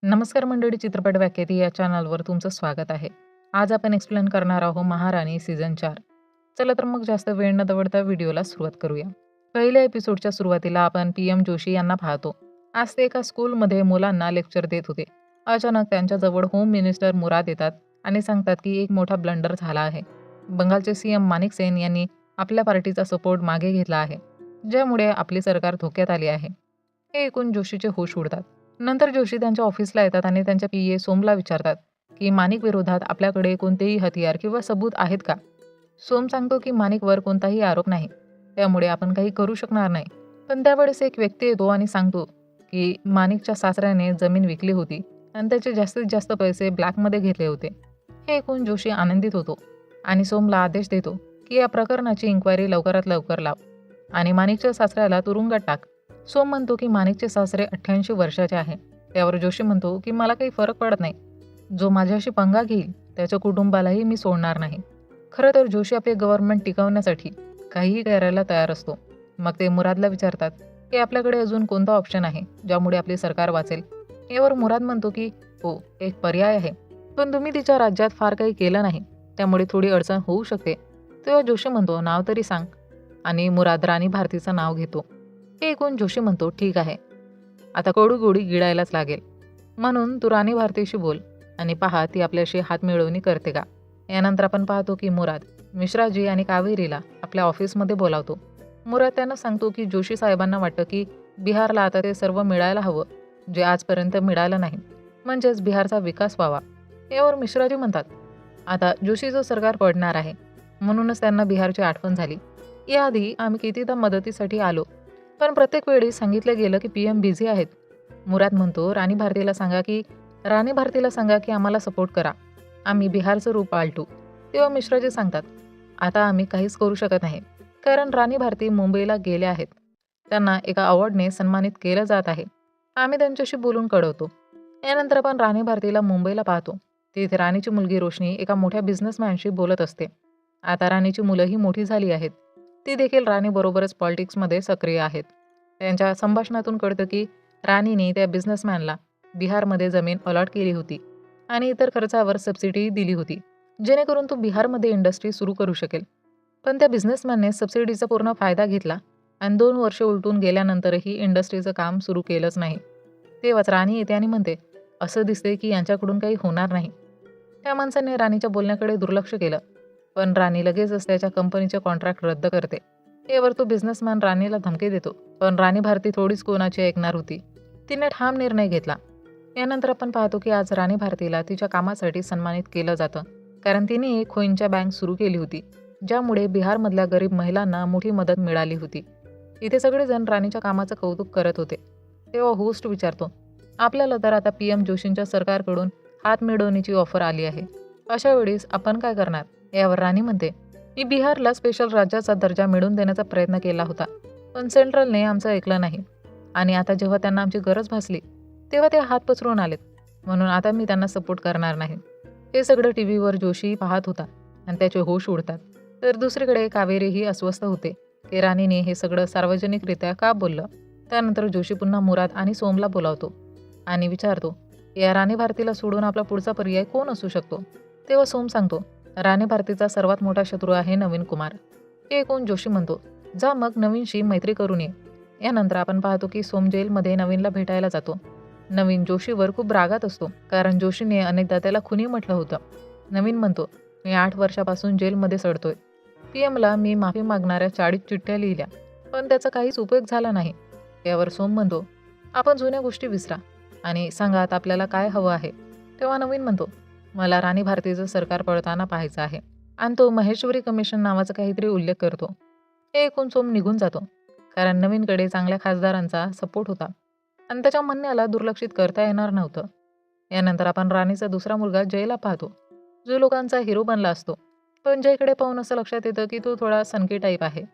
नमस्कार मंडळी, चित्रपट व्याख्याती या चॅनलवर तुमचं स्वागत आहे. आज आपण एक्सप्लेन करणार आहोत महाराणी सीझन 4. चला तर मग जास्त वेळ न दवडता व्हिडिओला सुरुवात करूया. पहिल्या एपिसोडच्या सुरुवातीला आपण PM जोशी यांना पाहतो. आज ते एका स्कूलमध्ये मुलांना लेक्चर देत होते. अचानक त्यांच्याजवळ होम मिनिस्टर मुराद येतात आणि सांगतात की एक मोठा ब्लंडर झाला आहे. बंगालचे CM माणिक सेन यांनी आपल्या पार्टीचा सपोर्ट मागे घेतला आहे, ज्यामुळे आपली सरकार धोक्यात आली आहे. हे ऐकून जोशीचे होश उडतात. नंतर जोशी त्यांच्या ऑफिसला येतात आणि त्यांच्या PA सोमला विचारतात की माणिक विरोधात आपल्याकडे कोणतेही हतियार किंवा सबूत आहेत का. सोम सांगतो की माणिकवर कोणताही आरोप नाही, त्यामुळे आपण काही करू शकणार नाही. पण त्यावेळेस एक व्यक्ती येतो आणि सांगतो की माणिकच्या सासऱ्याने जमीन विकली होती आणि त्याचे जास्तीत जास्त पैसे ब्लॅकमध्ये घेतले होते. हे ऐकून जोशी आनंदित होतो आणि सोमला आदेश देतो की या प्रकरणाची इन्क्वायरी लवकरात लवकर लाव आणि माणिकच्या सासऱ्याला तुरुंगात टाक. सोम म्हणतो की माणिकचे सासरे 88 वर्षाचे आहे. त्यावर जोशी म्हणतो की मला काही फरक पडत नाही. जो माझ्याशी पंगा घेईल त्याच्या कुटुंबालाही मी सोडणार नाही. खरं तर जोशी आपले गव्हर्नमेंट टिकवण्यासाठी काहीही करायला तयार असतो. मग ते मुरादला विचारतात की आपल्याकडे अजून कोणता ऑप्शन आहे ज्यामुळे आपली सरकार वाचेल. यावर मुराद म्हणतो की हो, एक पर्याय आहे, पण तुम्ही तिच्या राज्यात फार काही केलं नाही, त्यामुळे थोडी अडचण होऊ शकते. तेव्हा जोशी म्हणतो नाव तरी सांग, आणि मुराद राणी भारतीचं नाव घेतो. हे ऐकून जोशी म्हणतो ठीक आहे, आता कडूगोळी गिळायलाच लागेल, म्हणून तू राणी भारतीशी बोल आणि पहा ती आपल्याशी हात मिळवणी करते का. यानंतर आपण पाहतो की मुराद मिश्राजी आणि कावेरीला आपल्या ऑफिसमध्ये बोलावतो. मुराद त्यांना सांगतो की जोशी साहेबांना वाटतं की बिहारला आता ते सर्व मिळायला हवं जे आजपर्यंत मिळालं नाही, म्हणजेच बिहारचा विकास व्हावा. यावर मिश्राजी म्हणतात आता जोशीचं सरकार पडणार आहे, म्हणूनच त्यांना बिहारची आठवण झाली. याआधी आम्ही कितीदा मदतीसाठी आलो, पण प्रत्येक वेळी सांगितलं गेलं की PM बिझी आहेत. मुराद म्हणतो राणी भारतीला सांगा की आम्हाला सपोर्ट करा, आम्ही बिहारचं रूप पालटू. तेव्हा मिश्राजी सांगतात आता आम्ही काहीच करू शकत नाही, कारण राणी भारती मुंबईला गेल्या आहेत. त्यांना एका अवॉर्डने सन्मानित केलं जात आहे. आम्ही त्यांच्याशी बोलून कळवतो. यानंतर आपण राणी भारतीला मुंबईला पाहतो. तिथे राणीची मुलगी रोशनी एका मोठ्या बिझनेसमॅनशी बोलत असते. आता राणीची मुलंही मोठी झाली आहेत. ती देखील राणीबरोबरच पॉलिटिक्समध्ये सक्रिय आहेत. त्यांच्या संभाषणातून कळतं की राणीने त्या बिझनेसमॅनला बिहारमध्ये जमीन अलॉट केली होती आणि इतर खर्चावर सबसिडी दिली होती, जेणेकरून तो बिहारमध्ये इंडस्ट्री सुरू करू शकेल. पण त्या बिझनेसमॅनने सबसिडीचा पूर्ण फायदा घेतला आणि 2 वर्षे उलटून गेल्यानंतरही इंडस्ट्रीचं काम सुरू केलंच नाही. तेव्हाच राणी येते आणि म्हणते असं दिसते की यांच्याकडून काही होणार नाही. त्या माणसाने राणीच्या बोलण्याकडे दुर्लक्ष केलं, पण राणी लगेचच त्याच्या कंपनीचे कॉन्ट्रॅक्ट रद्द करते. यावर तो बिझनेसमॅन राणीला धमकी देतो, पण राणी भारती थोडीच कोणाची ऐकणार होती. तिने ठाम निर्णय घेतला. यानंतर आपण पाहतो की आज राणी भारतीला तिच्या कामासाठी सन्मानित केलं जातं, कारण तिने एक खोईंच्या बँक सुरू केली होती, ज्यामुळे बिहारमधल्या गरीब महिलांना मोठी मदत मिळाली होती. इथे सगळेजण राणीच्या कामाचं कौतुक करत होते. तेव्हा होस्ट विचारतो आपल्याला तर आता PM जोशींच्या सरकारकडून हात मिळवण्याची ऑफर आली आहे, अशा वेळेस आपण काय करणार. यावर राणी म्हणते मी बिहारला स्पेशल राज्याचा दर्जा मिळवून देण्याचा प्रयत्न केला होता, पण सेंट्रलने आमचं ऐकलं नाही आणि आता जेव्हा त्यांना आमची गरज भासली तेव्हा ते हात पसरून आलेत, म्हणून आता मी त्यांना सपोर्ट करणार नाही. हे सगळं TVवर जोशी पाहत होता आणि त्याचे होश उडतात. तर दुसरीकडे कावेरीही अस्वस्थ होते की राणीने हे सगळं सार्वजनिकरित्या का बोललं. त्यानंतर जोशी पुन्हा मुराद आणि सोमला बोलावतो आणि विचारतो या राणी भारतीला सोडून आपला पुढचा पर्याय कोण असू शकतो. तेव्हा सोम सांगतो राणी भारतीचा सर्वात मोठा शत्रू आहे नवीन कुमार. हे ऐकून जोशी म्हणतो जा मग नवीनशी मैत्री करून ये. यानंतर आपण पाहतो की सोम जेलमध्ये नवीनला भेटायला जातो. नवीन जोशीवर खूप रागात असतो, कारण जोशीने अनेकदा त्याला खुनी म्हटलं होतं. नवीन म्हणतो मी 8 वर्षापासून जेलमध्ये सडतोय. PMला मी माफी मागणाऱ्या 40 चिठ्ठ्या लिहिल्या, पण त्याचा काहीच उपयोग झाला नाही. यावर सोम म्हणतो आपण जुन्या गोष्टी विसरा आणि सांगा आता आपल्याला काय हवं आहे. तेव्हा नवीन म्हणतो मला राणी भारतीचं सरकार पळताना पाहायचं आहे, आणि तो महेश्वरी कमिशन नावाचा काहीतरी उल्लेख करतो. हे ऐकून सोम निघून जातो, कारण नवीनकडे चांगल्या खासदारांचा सपोर्ट होता आणि त्याच्या म्हणण्याला दुर्लक्षित करता येणार नव्हतं. यानंतर आपण राणीचा दुसरा मुलगा जयला पाहतो, जो लोकांचा हिरो बनला असतो. पण जयकडे पाहून असं लक्षात येतं की तो थोडा सनकी टाईप आहे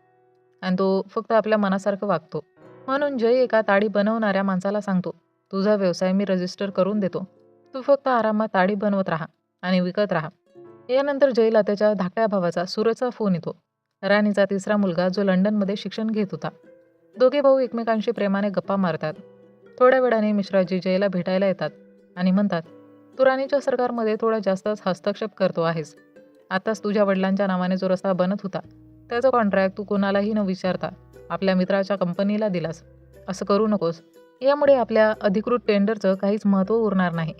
आणि तो फक्त आपल्या मनासारखं वागतो. म्हणून जय एका ताडी बनवणाऱ्या माणसाला सांगतो तुझा व्यवसाय मी रजिस्टर करून देतो, तू फक्त आरामात ताडी बनवत राहा आणि विकत राहा. यानंतर जयला त्याच्या धाकट्या भावाचा सूरजचा फोन येतो, राणीचा तिसरा मुलगा जो लंडनमध्ये शिक्षण घेत होता. दोघे भाऊ एकमेकांशी प्रेमाने गप्पा मारतात. थोड्या वेळाने मिश्राजी जयला भेटायला येतात आणि म्हणतात, तू राणीच्या सरकारमध्ये थोडा जास्तच हस्तक्षेप करतो आहेस. आताच तुझ्या वडिलांच्या नावाने जो रस्ता बनत होता त्याचा कॉन्ट्रॅक्ट तू कोणालाही न विचारता आपल्या मित्राच्या कंपनीला दिलास. असं करू नकोस. यामुळे आपल्या अधिकृत टेंडरचं काहीच महत्त्व उरणार नाही.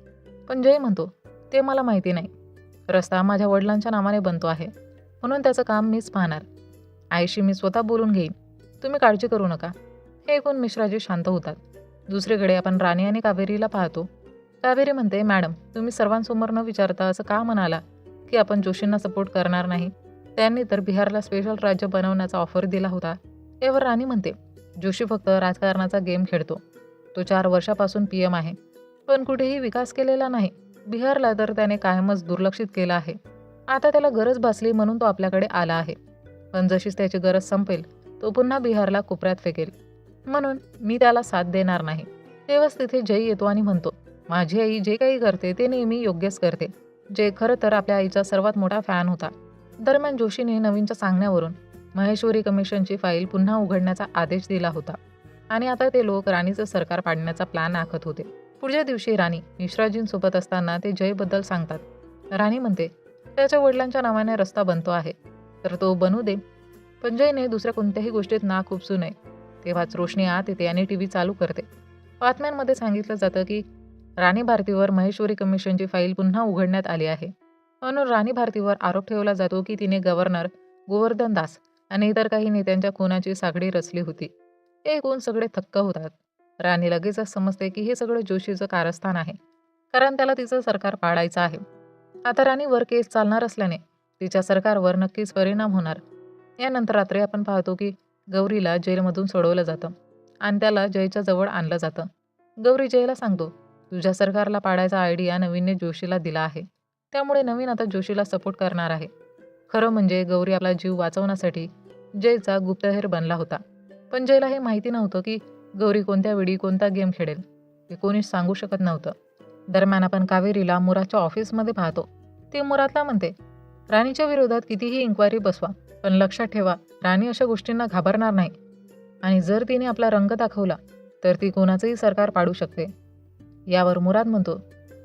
पण जय म्हणतो, ते मला माहिती नाही. रस्ता माझ्या वडिलांच्या नावाने बनतो आहे, म्हणून त्याचं काम मीच पाहणार. आईशी मी स्वतः बोलून घेईन. तुम्ही काळजी करू नका. हे ऐकून मिश्राजी शांत होतात. दुसरीकडे आपण राणी आणि कावेरीला पाहतो. कावेरी म्हणते, मॅडम तुम्ही सर्वांसमोर न विचारता असं का म्हणाला की आपण जोशींना सपोर्ट करणार नाही? त्यांनी तर बिहारला स्पेशल राज्य बनवण्याचा ऑफर दिला होता. यावर राणी म्हणते, जोशी फक्त राजकारणाचा गेम खेळतो. तो 4 वर्षापासून PM आहे, पण कुठेही विकास केलेला नाही. बिहारला तर त्याने कायमच दुर्लक्षित केलं आहे. आता त्याला गरज भासली म्हणून तो आपल्याकडे आला आहे. पण जशीच त्याची गरज संपेल तो पुन्हा बिहारला कोपऱ्यात फेकेल. म्हणून मी त्याला साथ देणार नाही. तेव्हाच तिथे जय येतो आणि म्हणतो, माझी आई जे काही करते ते नेहमी योग्यच करते. जय खरं तर आपल्या आईचा सर्वात मोठा फॅन होता. दरम्यान जोशीने नवीनच्या सांगण्यावरून महेश्वरी कमिशनची फाईल पुन्हा उघडण्याचा आदेश दिला होता आणि आता ते लोक राणीचं सरकार पाडण्याचा प्लॅन आखत होते. पुढच्या दिवशी राणी मिश्राजींसोबत असताना ते जयबद्दल सांगतात. राणी म्हणते, त्याच्या वडिलांच्या नावाने रस्ता बनतो आहे तर तो बनू दे, पण जयने दुसऱ्या कोणत्याही गोष्टीत नाक उपसू नये. तेव्हाच रोशनी आत येते आणि TV चालू करते. बातम्यांमध्ये सांगितलं जातं की राणी भारतीवर महेश्वरी कमिशनची फाईल पुन्हा उघडण्यात आली आहे. म्हणून राणी भारतीवर आरोप ठेवला जातो की तिने गव्हर्नर गोवर्धन दास आणि इतर काही नेत्यांच्या खुनाची साखळी रचली होती. हे ऐकून सगळे थक्क होतात. राणी लगेचच समजते की हे सगळं जोशीचं कारस्थान आहे, कारण त्याला तिचं सरकार पाडायचं आहे. आता राणीवर केस चालणार असल्याने तिच्या सरकारवर नक्कीच परिणाम होणार. यानंतर रात्री आपण पाहतो की गौरीला जेलमधून सोडवलं जातं आणि त्याला जयच्या जवळ आणलं जातं. गौरी जयला सांगतो, तुझ्या सरकारला पाडायचा आयडिया नवीनने जोशीला दिला आहे, त्यामुळे नवीन आता जोशीला सपोर्ट करणार आहे. खरं म्हणजे गौरी आपला जीव वाचवण्यासाठी जयचा गुप्तहेर बनला होता. पण जयला हे माहिती नव्हतं की गौरी कोणत्या वेळी कोणता गेम खेळेल. हे कोणीच सांगू शकत नव्हतं. दरम्यान आपण कावेरीला मुरादच्या ऑफिसमध्ये पाहतो. ती मुरादला म्हणते, राणीच्या विरोधात कितीही इन्क्वायरी बसवा, पण लक्षात ठेवा राणी अशा गोष्टींना घाबरणार नाही आणि जर तिने आपला रंग दाखवला तर ती कोणाचंही सरकार पाडू शकते. यावर मुराद म्हणतो,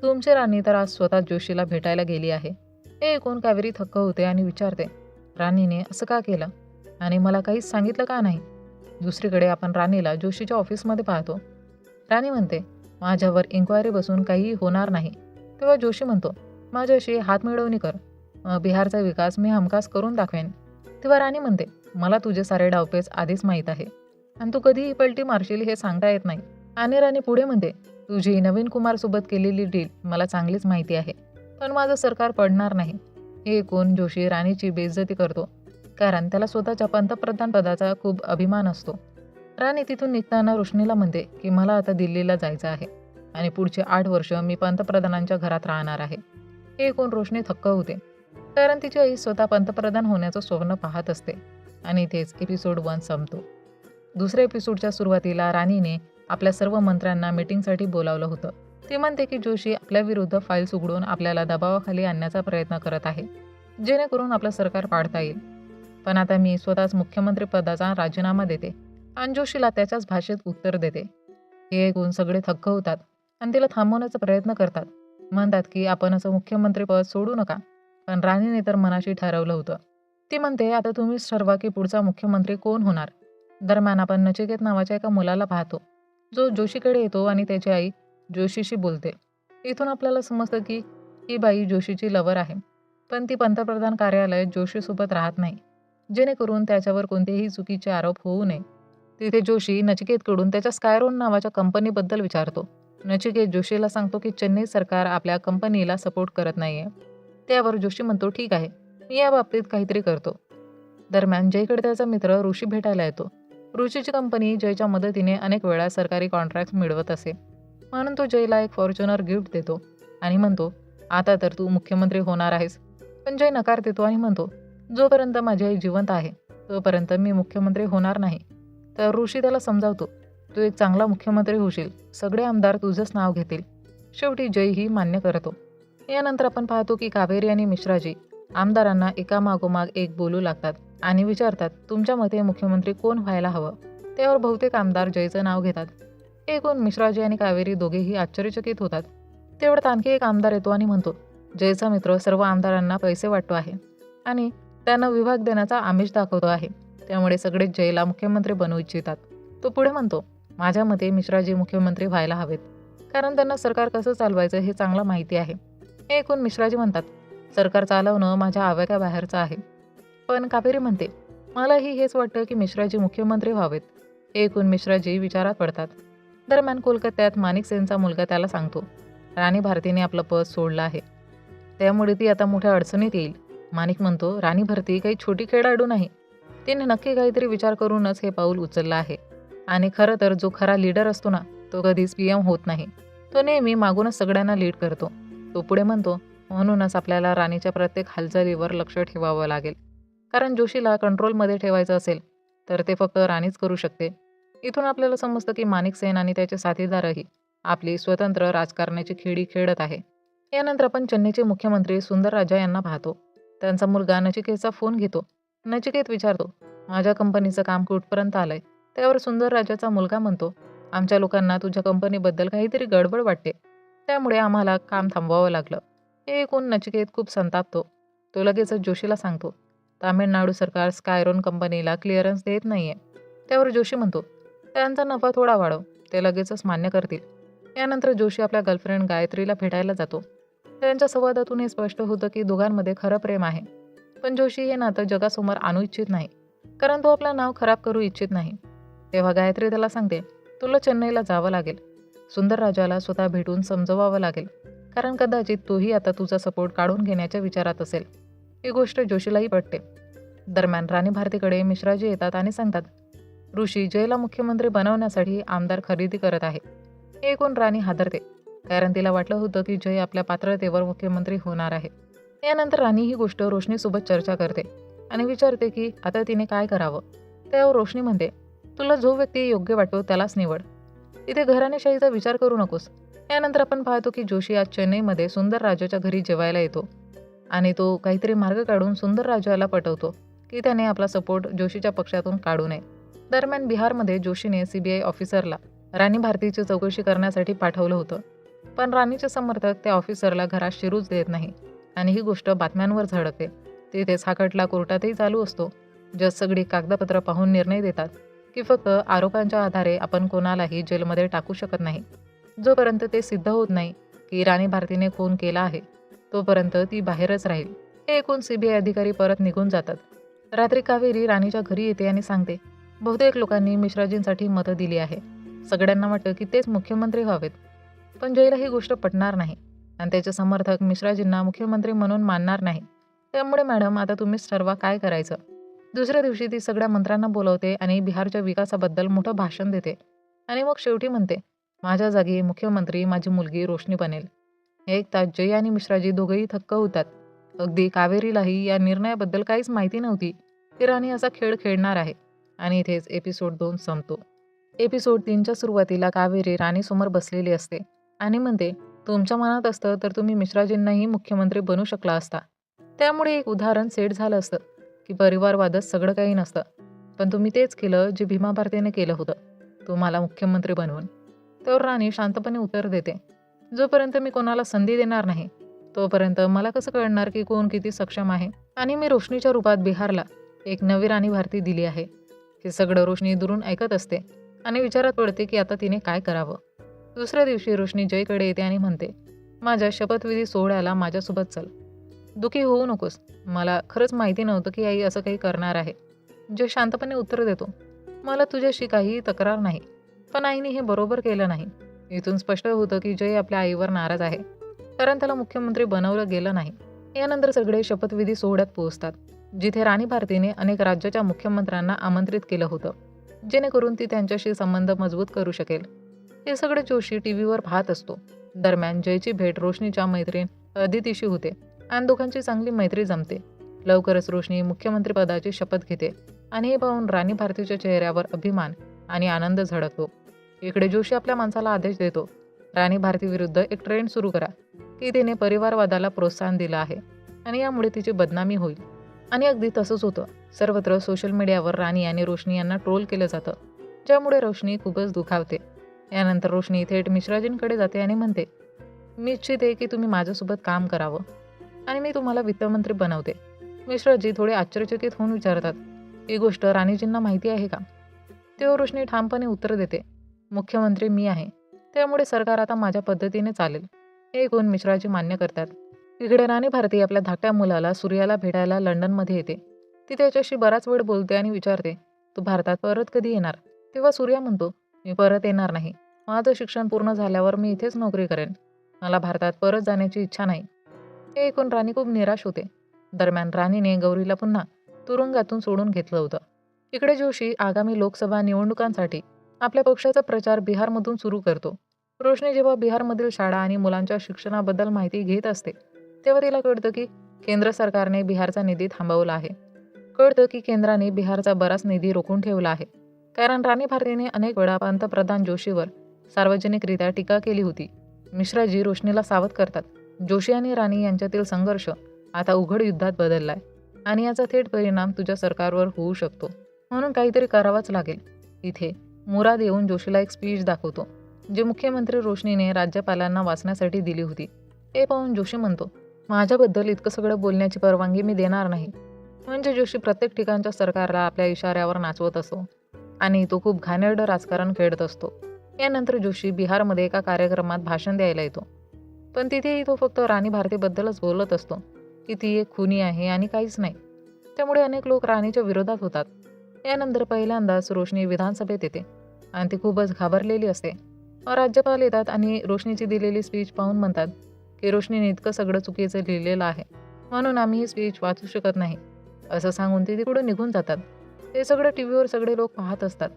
तुमची राणी तर आज स्वतः जोशीला भेटायला गेली आहे. हे ऐकून कावेरी थक्क होते आणि विचारते, राणीने असं का केलं आणि मला काहीच सांगितलं का नाही? दुसरीकडे आपण राणीला जोशीच्या ऑफिसमध्ये पाहतो. राणी म्हणते, माझ्यावर इन्क्वायरी बसून काहीही होणार नाही. तेव्हा जोशी म्हणतो, माझ्याशी हातमिळवणी कर, बिहारचा विकास मी हमखास करून दाखवेन. तेव्हा राणी म्हणते, मला तुझे सारे डावपेच आधीच माहीत आहे आणि तू कधीही पलटी मारशील हे सांगता येत नाही. आणि राणी पुढे म्हणते, तुझी नवीन कुमारसोबत केलेली डील मला चांगलीच माहिती आहे, पण माझं सरकार पडणार नाही. हे ऐकून जोशी राणीची बेइज्जती करतो, कारण त्याला स्वतःच्या पंतप्रधान पदाचा खूप अभिमान असतो. राणी तिथून निघताना रोशनीला म्हणते की मला आता दिल्लीला जायचं आहे आणि पुढचे 8 वर्ष मी पंतप्रधानांच्या घरात राहणार आहे. हे ऐकून रोशनी थक्क होते, कारण तिची आई स्वतः पंतप्रधान होण्याचं स्वप्न पाहत असते. आणि इथेच एपिसोड 1 संपतो. दुसऱ्या एपिसोडच्या सुरुवातीला राणीने आपल्या सर्व मंत्र्यांना मीटिंगसाठी बोलावलं होतं. ती म्हणते की जोशी आपल्या विरुद्ध फाईल्स उघडून आपल्याला दबावाखाली आणण्याचा प्रयत्न करत आहे, जेणेकरून आपलं सरकार पाडता येईल. पण आता मी स्वतःच मुख्यमंत्री पदाचा राजीनामा देते आणि जोशीला त्याच्याच भाषेत उत्तर देते. हे ऐकून सगळे थक्क होतात आणि तिला थांबवण्याचा प्रयत्न करतात. म्हणतात की आपण असं मुख्यमंत्री पद सोडू नका. पण राणीने तर मनाशी ठरवलं होतं. ती म्हणते, आता तुम्हीच ठरवा की पुढचा मुख्यमंत्री कोण होणार. दरम्यान आपण नचिकेत नावाच्या एका मुलाला पाहतो, जो जोशीकडे येतो आणि त्याची आई जोशीशी बोलते. इथून आपल्याला समजतं की ही बाई जोशीची लवर आहे, पण ती पंतप्रधान कार्यालयात जोशीसोबत राहत नाही, जेणेकरून त्याच्यावर कोणतेही चुकीचे आरोप होऊ नये. तिथे जोशी नचिकेतकडून त्याच्या स्कायरोन नावाच्या कंपनीबद्दल विचारतो. नचिकेत जोशीला सांगतो की चेन्नई सरकार आपल्या कंपनीला सपोर्ट करत नाहीये. त्यावर जोशी म्हणतो, ठीक आहे, मी या बाबतीत काहीतरी करतो. दरम्यान जयकडे त्याचा मित्र ऋषी भेटायला येतो. ऋषीची कंपनी जयच्या मदतीने अनेक वेळा सरकारी कॉन्ट्रॅक्ट मिळवत असे, म्हणून तो जयला एक फॉर्च्युनर गिफ्ट देतो आणि म्हणतो, आता तर तू मुख्यमंत्री होणार आहेस. पण जय नकार देतो आणि म्हणतो, जोपर्यंत माझी आई जिवंत आहे तोपर्यंत मी मुख्यमंत्री होणार नाही. तर ऋषी त्याला समजावतो, तू एक चांगला मुख्यमंत्री होशील, सगळे आमदार तुझंच नाव घेतील. शेवटी जय ही मान्य करतो. यानंतर आपण पाहतो की कावेरी आणि मिश्राजी आमदारांना एकामागोमाग एक बोलू लागतात आणि विचारतात, तुमच्या मते मुख्यमंत्री कोण व्हायला हवं. त्यावर बहुतेक आमदार जयचं नाव घेतात. ऐकून मिश्राजी आणि कावेरी दोघेही आश्चर्यचकित होतात. तेवढ्यात आणखी एक आमदार येतो आणि म्हणतो, जयचा मित्र सर्व आमदारांना पैसे वाटतो आहे आणि त्यांना विभाग देण्याचा आमिष दाखवतो आहे. त्यामुळे सगळेच जयला मुख्यमंत्री बनवू इच्छितात. तो पुढे म्हणतो, माझ्या मते मिश्राजी मुख्यमंत्री व्हायला हवेत, कारण त्यांना सरकार कसं चालवायचं हे चांगलं माहिती आहे. हे ऐकून मिश्राजी म्हणतात, सरकार चालवणं माझ्या आवाक्याबाहेरचं आहे. पण कावेरी म्हणते, मलाही हेच वाटतं की मिश्राजी मुख्यमंत्री व्हावेत. हे ऐकून मिश्राजी विचारात पडतात. दरम्यान कोलकात्यात माणिक सेनचा मुलगा त्याला सांगतो, राणी भारतीने आपलं पद सोडलं आहे, त्यामुळे ती आता मोठ्या अडचणीत येईल. माणिक म्हणतो, राणी भारती काही छोटी खेळाडू नाही. तिने नक्की काहीतरी विचार करूनच हे पाऊल उचललं आहे. आणि खरं तर जो खरा लीडर असतो ना, तो कधीच पीएम होत नाही. तो नेहमी मागूनच सगळ्यांना लीड करतो. तो पुढे म्हणतो, म्हणूनच आपल्याला राणीच्या प्रत्येक हालचालीवर लक्ष ठेवावं लागेल. कारण जोशीला कंट्रोलमध्ये ठेवायचं असेल तर ते फक्त राणीच करू शकते. इथून आपल्याला समजतं की माणिक सेन आणि त्याचे साथीदारही आपली स्वतंत्र राजकारणाची खेळी खेळत आहे. यानंतर आपण चेन्नईचे मुख्यमंत्री सुंदरराजा यांना पाहतो. त्यांचा मुलगा नचिकेतचा फोन घेतो. नचिकेत विचारतो, माझ्या कंपनीचं काम कुठपर्यंत आलंय? त्यावर सुंदरराजाचा मुलगा म्हणतो, आमच्या लोकांना तुझ्या कंपनीबद्दल काहीतरी गडबड वाटते, त्यामुळे आम्हाला काम थांबवावं लागलं. हे ऐकून नचिकेत खूप संतापतो. तो लगेचच जोशीला सांगतो, तामिळनाडू सरकार स्कायरोन कंपनीला क्लिअरन्स देत नाहीये. त्यावर जोशी म्हणतो, त्यांचा नफा थोडा वाढव, ते लगेचच मान्य करतील. यानंतर जोशी आपल्या गर्लफ्रेंड गायत्रीला भेटायला जातो. त्यांच्या संवादातून हे स्पष्ट होतं की दोघांमध्ये खरं प्रेम आहे. पण जोशी हे नातं जगासमोर आणू इच्छित नाही, कारण तो आपलं नाव खराब करू इच्छित नाही. तेव्हा गायत्री त्याला सांगते, तुला चेन्नईला जावं लागेल. सुंदरराजाला स्वतः भेटून समजवावं लागेल, कारण कदाचित तोही आता तुझा सपोर्ट काढून घेण्याच्या विचारात असेल. ही गोष्ट जोशीलाही पटते. दरम्यान राणी भारतीकडे मिश्राजी येतात आणि सांगतात, ऋषी जयला मुख्यमंत्री बनवण्यासाठी आमदार खरेदी करत आहे. हे ऐकून राणी हादरते, कारण तिला वाटलं होतं की जय आपल्या पात्रतेवर मुख्यमंत्री होणार आहे. यानंतर राणी ही गोष्ट रोशनीसोबत चर्चा करते आणि विचारते की आता तिने काय करावं. त्यावर रोशनी म्हणते, तुला जो व्यक्ती योग्य वाटतो त्यालाच निवड. इथे घराणेशाहीचा विचार करू नकोस. यानंतर आपण पाहतो की जोशी आज चेन्नईमध्ये सुंदरराजाच्या घरी जेवायला येतो आणि तो काहीतरी मार्ग काढून सुंदरराजाला पटवतो की त्याने आपला सपोर्ट जोशीच्या पक्षातून काढू नये. दरम्यान बिहारमध्ये जोशीने सीबीआय ऑफिसरला राणी भारतीची चौकशी करण्यासाठी पाठवलं होतं. पण राणीचे समर्थक त्या ऑफिसरला घरात शिरूच देत नाही आणि ही गोष्ट बातम्यांवर झळकते. तिथेच हा खटला कोर्टातही चालू असतो. जज सगळी कागदपत्र पाहून निर्णय देतात की फक्त आरोपांच्या आधारे आपण कोणालाही जेलमध्ये टाकू शकत नाही. जोपर्यंत ते सिद्ध होत नाही की राणी भारतीने खून केला आहे, तोपर्यंत ती बाहेरच राहील. हे ऐकून सीबीआय अधिकारी परत निघून जातात. रात्री कावेरी राणीच्या घरी येते आणि सांगते, बहुतेक लोकांनी मिश्राजींसाठी मतं दिली आहे. सगळ्यांना वाटतं की तेच मुख्यमंत्री व्हावेत. पण जयला ही गोष्ट पटणार नाही आणि त्याचे समर्थक मिश्राजींना मुख्यमंत्री म्हणून मानणार नाही. त्यामुळे मॅडम आता तुम्हीच ठरवा काय करायचं. दुसऱ्या दिवशी ती सगळ्या मंत्र्यांना बोलवते आणि बिहारच्या विकासाबद्दल मोठं भाषण देते आणि मग शेवटी म्हणते, माझ्या जागी मुख्यमंत्री माझी मुलगी रोशनी बनेल. एक तास जय आणि मिश्राजी दोघंही थक्क होतात. अगदी कावेरीलाही या निर्णयाबद्दल काहीच माहिती नव्हती की राणी असा खेळ खेळणार आहे. आणि इथेच एपिसोड 2 संपतो. एपिसोड 3च्या सुरुवातीला कावेरी राणीसमोर बसलेली असते आणि म्हणते, तुमच्या मनात असतं तर तुम्ही मिश्राजींनाही मुख्यमंत्री बनू शकला असता. त्यामुळे एक उदाहरण सेट झालं असतं की परिवारवादच सगळं काही नसतं. पण तुम्ही तेच केलं जे भीमा भारतीने केलं होतं, तुम्हाला मुख्यमंत्री बनवून. त्यावर राणी शांतपणे उत्तर देते, जोपर्यंत मी कोणाला संधी देणार नाही तोपर्यंत मला कसं कळणार की कोण किती सक्षम आहे. आणि मी रोशनीच्या रूपात बिहारला एक नवी राणी भारती दिली आहे. हे सगळं रोशनी दुरून ऐकत असते आणि विचारात पडते की आता तिने काय करावं. दुसऱ्या दिवशी रोशनी जयकडे येते आणि म्हणते, माझ्या शपथविधी सोहळ्याला माझ्यासोबत चल. दुखी होऊ नकोस, मला खरंच माहिती नव्हतं की आई असं काही करणार आहे. जय शांतपणे उत्तर देतो, मला तुझ्याशी काहीही तक्रार नाही, पण आईने हे बरोबर केलं नाही. इथून स्पष्ट होतं की जय आपल्या आईवर नाराज आहे, कारण त्याला मुख्यमंत्री बनवलं गेलं नाही. यानंतर सगळे शपथविधी सोहळ्यात पोहोचतात, जिथे राणी भारतीने अनेक राज्याच्या मुख्यमंत्र्यांना आमंत्रित केलं होतं, जेणेकरून ती त्यांच्याशी संबंध मजबूत करू शकेल. हे सगळे जोशी टीव्हीवर पाहत असतो. दरम्यान जयची भेट रोशनीच्या मैत्रीण अदितीशी होते आणि दोघांची चांगली मैत्री जमते. लवकरच रोशनी मुख्यमंत्रीपदाची शपथ घेते आणि हे पाहून राणी भारतीच्या चेहऱ्यावर अभिमान आणि आनंद झळकतो. इकडे जोशी आपल्या माणसाला आदेश देतो, राणी भारती विरुद्ध एक ट्रेंड सुरू करा की तिने परिवारवादाला प्रोत्साहन दिलं आहे आणि यामुळे तिची बदनामी होईल. आणि अगदी तसंच होतं. सर्वत्र सोशल मीडियावर राणी आणि रोशनी यांना ट्रोल केलं जातं, ज्यामुळे रोशनी खूपच दुखावते. यानंतर रोशनी थेट मिश्राजींकडे जाते आणि म्हणते, मी इच्छिते की तुम्ही माझ्यासोबत काम करावं आणि मी तुम्हाला वित्तमंत्री बनवते. मिश्राजी थोडे आश्चर्यचकित होऊन विचारतात, ही गोष्ट राणीजींना माहिती आहे का? तेव्हा रोशनी ठामपणे उत्तर देते, मुख्यमंत्री मी आहे, त्यामुळे सरकार आता माझ्या पद्धतीने चालेल. हे ऐकून मिश्राजी मान्य करतात. इकडे राणी भारती आपल्या धाकट्या मुलाला सूर्याला भेटायला लंडनमध्ये येते. ती त्याच्याशी बराच वेळ बोलते आणि विचारते, तू भारतात परत कधी येणार? तेव्हा सूर्या म्हणतो, मी परत येणार नाही. माझं शिक्षण पूर्ण झाल्यावर मी इथेच नोकरी करेन. मला भारतात परत जाण्याची इच्छा नाही. हे ऐकून राणी खूप निराश होते. दरम्यान राणीने गौरीला पुन्हा तुरुंगातून सोडून घेतलं होतं. इकडे जोशी आगामी लोकसभा निवडणुकांसाठी आपल्या पक्षाचा प्रचार बिहारमधून सुरू करतो. रोशनी जेव्हा बिहारमधील शाळा आणि मुलांच्या शिक्षणाबद्दल माहिती घेत असते, तेव्हा तिला कळतं की केंद्र सरकारने बिहारचा निधी थांबवला आहे. कळतं की केंद्राने बिहारचा बराच निधी रोखून ठेवला आहे. कारण राणी भारतीने अनेक वेळा पंतप्रधान जोशीवर सार्वजनिकरित्या टीका केली होती. मिश्राजी रोशनीला सावध करतात. जोशी आणि राणी यांच्यातील संघर्ष आता उघड युद्धात बदललाय आणि याचा थेट परिणाम तुझ्या सरकारवर होऊ शकतो. म्हणून काहीतरी करावंच लागेल. इथे मुराद येऊन जोशीला एक स्पीच दाखवतो, जे मुख्यमंत्री रोशनीने राज्यपालांना वाचण्यासाठी दिली होती. हे पाहून जोशी म्हणतो, माझ्याबद्दल इतकं सगळं बोलण्याची परवानगी मी देणार नाही. म्हणजे जोशी प्रत्येक ठिकाणच्या सरकारला आपल्या इशाऱ्यावर नाचवत असतो आणि तो खूप घाणेरडं राजकारण खेळत असतो. यानंतर जोशी बिहारमध्ये एका कार्यक्रमात भाषण द्यायला येतो. पण तिथेही तो फक्त राणी भारतीबद्दलच बोलत असतो की ती एक खुनी आहे आणि काहीच नाही. त्यामुळे अनेक लोक राणीच्या विरोधात होतात. यानंतर पहिल्यांदाच रोशनी विधानसभेत येते आणि ती खूपच घाबरलेली असते. राज्यपाल येतात आणि रोशनीची दिलेली स्पीच पाहून म्हणतात की रोशनीने इतकं सगळं चुकीचं लिहिलेलं आहे, म्हणून आम्ही ही स्पीच वाचू शकत नाही, असं सांगून ते तिकडून निघून जातात. ते सगळं टीव्हीवर सगळे लोक पाहत असतात.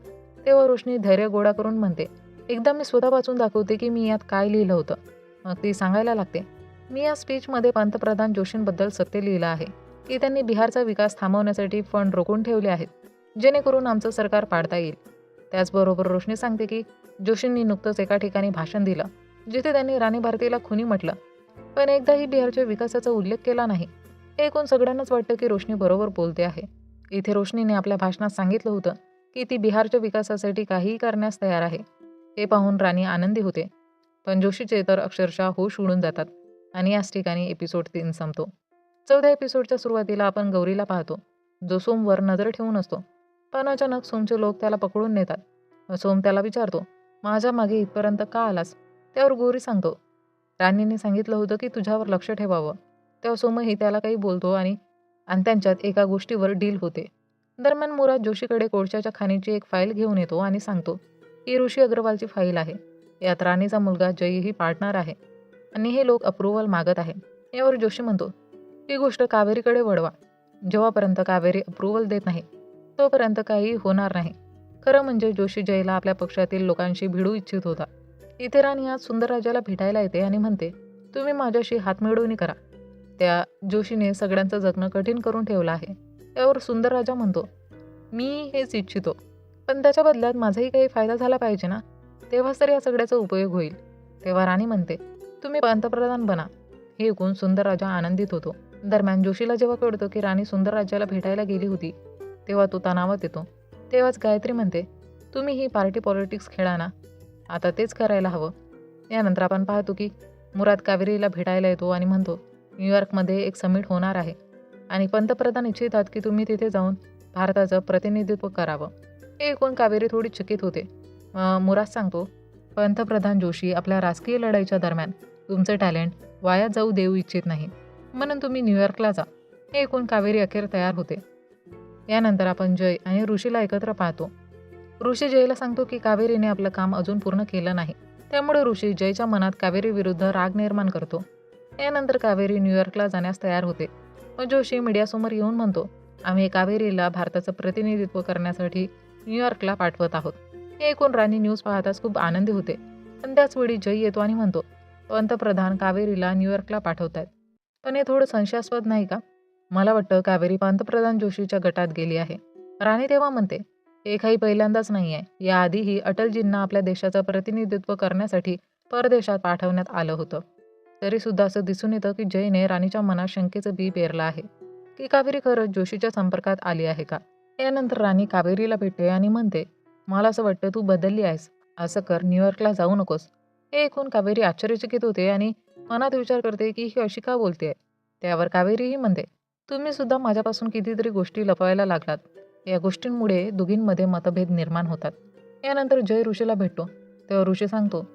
तेव्हा रोशनी धैर्य गोळा करून म्हणते, एकदा मी स्वतः वाचून दाखवते की मी यात काय लिहिलं होतं. मग ती सांगायला लागते, मी या स्पीचमध्ये पंतप्रधान जोशींबद्दल सत्य लिहिलं आहे की त्यांनी बिहारचा विकास थांबवण्यासाठी फंड रोखून ठेवले आहेत, जेणेकरून आमचं सरकार पाडता येईल. त्याचबरोबर रोशनी सांगते की जोशींनी नुकतंच एका ठिकाणी भाषण दिलं, जिथे त्यांनी राणी भारतीला खुनी म्हटलं, पण एकदाही बिहारच्या विकासाचा उल्लेख केला नाही. हे ऐकून सगळ्यांनाच वाटतं की रोशनी बरोबर बोलते आहे. इथे रोशनीने आपल्या भाषणात सांगितलं होतं की ती बिहारच्या विकासासाठी काहीही करण्यास तयार आहे. हे पाहून राणी आनंदी होते. पण जोशीचे तर अक्षरशः होश उडून जातात आणि याच ठिकाणी एपिसोड 3 संपतो. 14 एपिसोडच्या सुरुवातीला आपण गौरीला पाहतो, जो सोमवर नजर ठेवून असतो. पण अचानक सोमचे लोक त्याला पकडून नेतात. सोम त्याला विचारतो, माझ्या मागे इथपर्यंत का आलास? त्यावर गौरी सांगतो, राणीने सांगितलं होतं की तुझ्यावर लक्ष ठेवावं. तेव्हा सोमही त्याला काही बोलतो आणि त्यांच्यात एका गोष्टीवर डील होते. दरम्यान मुराद जोशीकडे कोळशाच्या खाणीची एक फाईल घेऊन येतो आणि सांगतो, ही ऋषी अग्रवालची फाईल आहे. यात राणीचा मुलगा जयही पार्टनर आहे आणि हे लोक अप्रुव्हल मागत आहे. यावर जोशी म्हणतो, ही गोष्ट कावेरीकडे वळवा. जेव्हापर्यंत कावेरी अप्रुव्हल देत नाही, तोपर्यंत काही होणार नाही. खरं म्हणजे जोशी जयला आपल्या पक्षातील लोकांशी भिडू इच्छित होता. इथे राणी आज सुंदरराजाला भेटायला येते आणि म्हणते, तुम्ही माझ्याशी हातमिळवणी करा. त्या जोशीने सगळ्यांचं जगणं कठीण करून ठेवलं आहे. त्यावर सुंदरराजा म्हणतो, मी हेच इच्छितो, पण त्याच्या बदल्यात माझाही काही फायदा झाला पाहिजे ना, तेव्हाच तर या सगळ्याचा उपयोग होईल. तेव्हा राणी म्हणते, तुम्ही पंतप्रधान बना. हे ऐकून सुंदरराजा आनंदित होतो. दरम्यान जोशीला जेव्हा कळतं की राणी सुंदरराजाला भेटायला गेली होती, तेव्हा तो तणावात येतो. तेव्हाच गायत्री म्हणते, तुम्ही ही पार्टी पॉलिटिक्स खेळा ना, आता तेच करायला हवं. यानंतर आपण पाहतो की मुराद कावेरीला भेटायला येतो आणि म्हणतो, न्यूयॉर्कमध्ये एक समिट होणार आहे आणि पंतप्रधान इच्छितात की तुम्ही तिथे जाऊन भारताचं प्रतिनिधित्व करावं. हे ऐकून कावेरी थोडी चकित होते. मुराद सांगतो, पंतप्रधान जोशी आपल्या राजकीय लढाईच्या दरम्यान तुमचं टॅलेंट वाया जाऊ देऊ इच्छित नाही, म्हणून तुम्ही न्यूयॉर्कला जा. हे ऐकून कावेरी अखेर तयार होते. यानंतर आपण जय आणि ऋषीला एकत्र पाहतो. ऋषी जयला सांगतो की कावेरीने आपलं काम अजून पूर्ण केलं नाही, त्यामुळे ऋषी जयच्या मनात कावेरी विरुद्ध राग निर्माण करतो. यानंतर कावेरी न्यूयॉर्कला जाण्यास तयार होते. मग जोशी मीडियासमोर येऊन म्हणतो, आम्ही कावेरीला भारताचं प्रतिनिधित्व करण्यासाठी न्यूयॉर्कला पाठवत आहोत. हे ऐकून राणी न्यूज पाहताच खूप आनंदी होते. पण त्याचवेळी जय येतो आणि म्हणतो, पंतप्रधान कावेरीला न्यूयॉर्कला पाठवतायत. पण हे थोडं संशयास्पद नाही का? मला वाटतं कावेरी पंतप्रधान जोशीच्या गटात गेली आहे. राणी तेव्हा म्हणते, हे काही पहिल्यांदाच नाही आहे. याआधीही अटलजींना आपल्या देशाचं प्रतिनिधित्व करण्यासाठी परदेशात पाठवण्यात आलं होतं. तरीसुद्धा असं दिसून येतं की जयने राणीच्या मनात शंकेचं बी पेरलं आहे की कावेरी खरंच जोशीच्या संपर्कात आली आहे का. यानंतर राणी कावेरीला भेटते आणि म्हणते, मला असं वाटतं तू बदलली आहेस. असं कर, न्यूयॉर्कला जाऊ नकोस. हे ऐकून कावेरी आश्चर्यचकित होते आणि मनात विचार करते की ही अशी का बोलतेय. त्यावर कावेरीही म्हणते, तुम्ही सुद्धा माझ्यापासून कितीतरी गोष्टी लपवायला लागलात. या गोष्टींमुळे दोघींमध्ये मतभेद निर्माण होतात. यानंतर जय ऋषीला भेटतो. तेव्हा ऋषी सांगतो,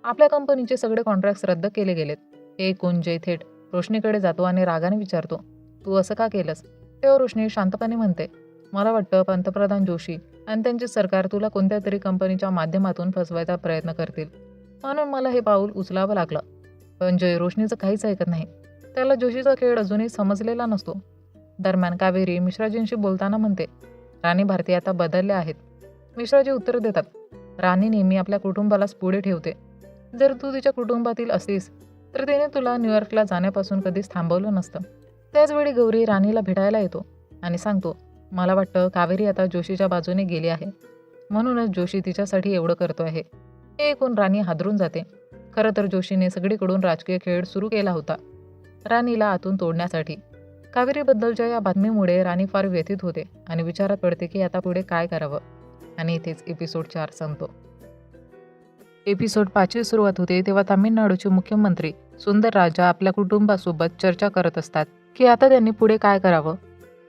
आपल्या कंपनीचे सगळे कॉन्ट्रॅक्ट्स रद्द केले गेलेत. हे ऐकून जय थेट रोशनीकडे जातो आणि रागाने विचारतो, तू असं का केलंस. तेव्हा रोशनी शांतपणे म्हणते, मला वाटतं पंतप्रधान जोशी आणि त्यांचे सरकार तुला कोणत्या तरी कंपनीच्या माध्यमातून फसवायचा प्रयत्न करतील, म्हणून मला हे पाऊल उचलावं लागलं. पण जय रोशनीचं काहीच ऐकत नाही. त्याला जोशीचा खेळ अजूनही समजलेला नसतो. दरम्यान कावेरी मिश्राजींशी बोलताना म्हणते, राणी भारती आता बदलल्या आहेत. मिश्राजी उत्तर देतात, राणी नेहमी आपल्या कुटुंबालाच पुढे ठेवते. जर तू तिच्या कुटुंबातील असतीस तर तिने तुला न्यूयॉर्कला जाण्यापासून कधीच थांबवलं नसतं. त्याचवेळी गौरी राणीला भेटायला येतो आणि सांगतो, मला वाटतं कावेरी आता जोशीच्या बाजूने गेली आहे, म्हणूनच जोशी तिच्यासाठी एवढं करतो आहे. हे ऐकून राणी हादरून जाते. खरं तर जोशीने सगळीकडून राजकीय खेळ सुरू केला होता, राणीला आतून तोडण्यासाठी. कावेरीबद्दलच्या या बातमीमुळे राणी फार व्यथित होते आणि विचारात पडते की आता पुढे काय करावं. आणि इथेच एपिसोड 4 संपतो. एपिसोड 5ची सुरुवात होते तेव्हा तामिळनाडूचे मुख्यमंत्री सुंदर राजा आपल्या कुटुंबासोबत चर्चा करत असतात की आता त्यांनी पुढे काय करावं.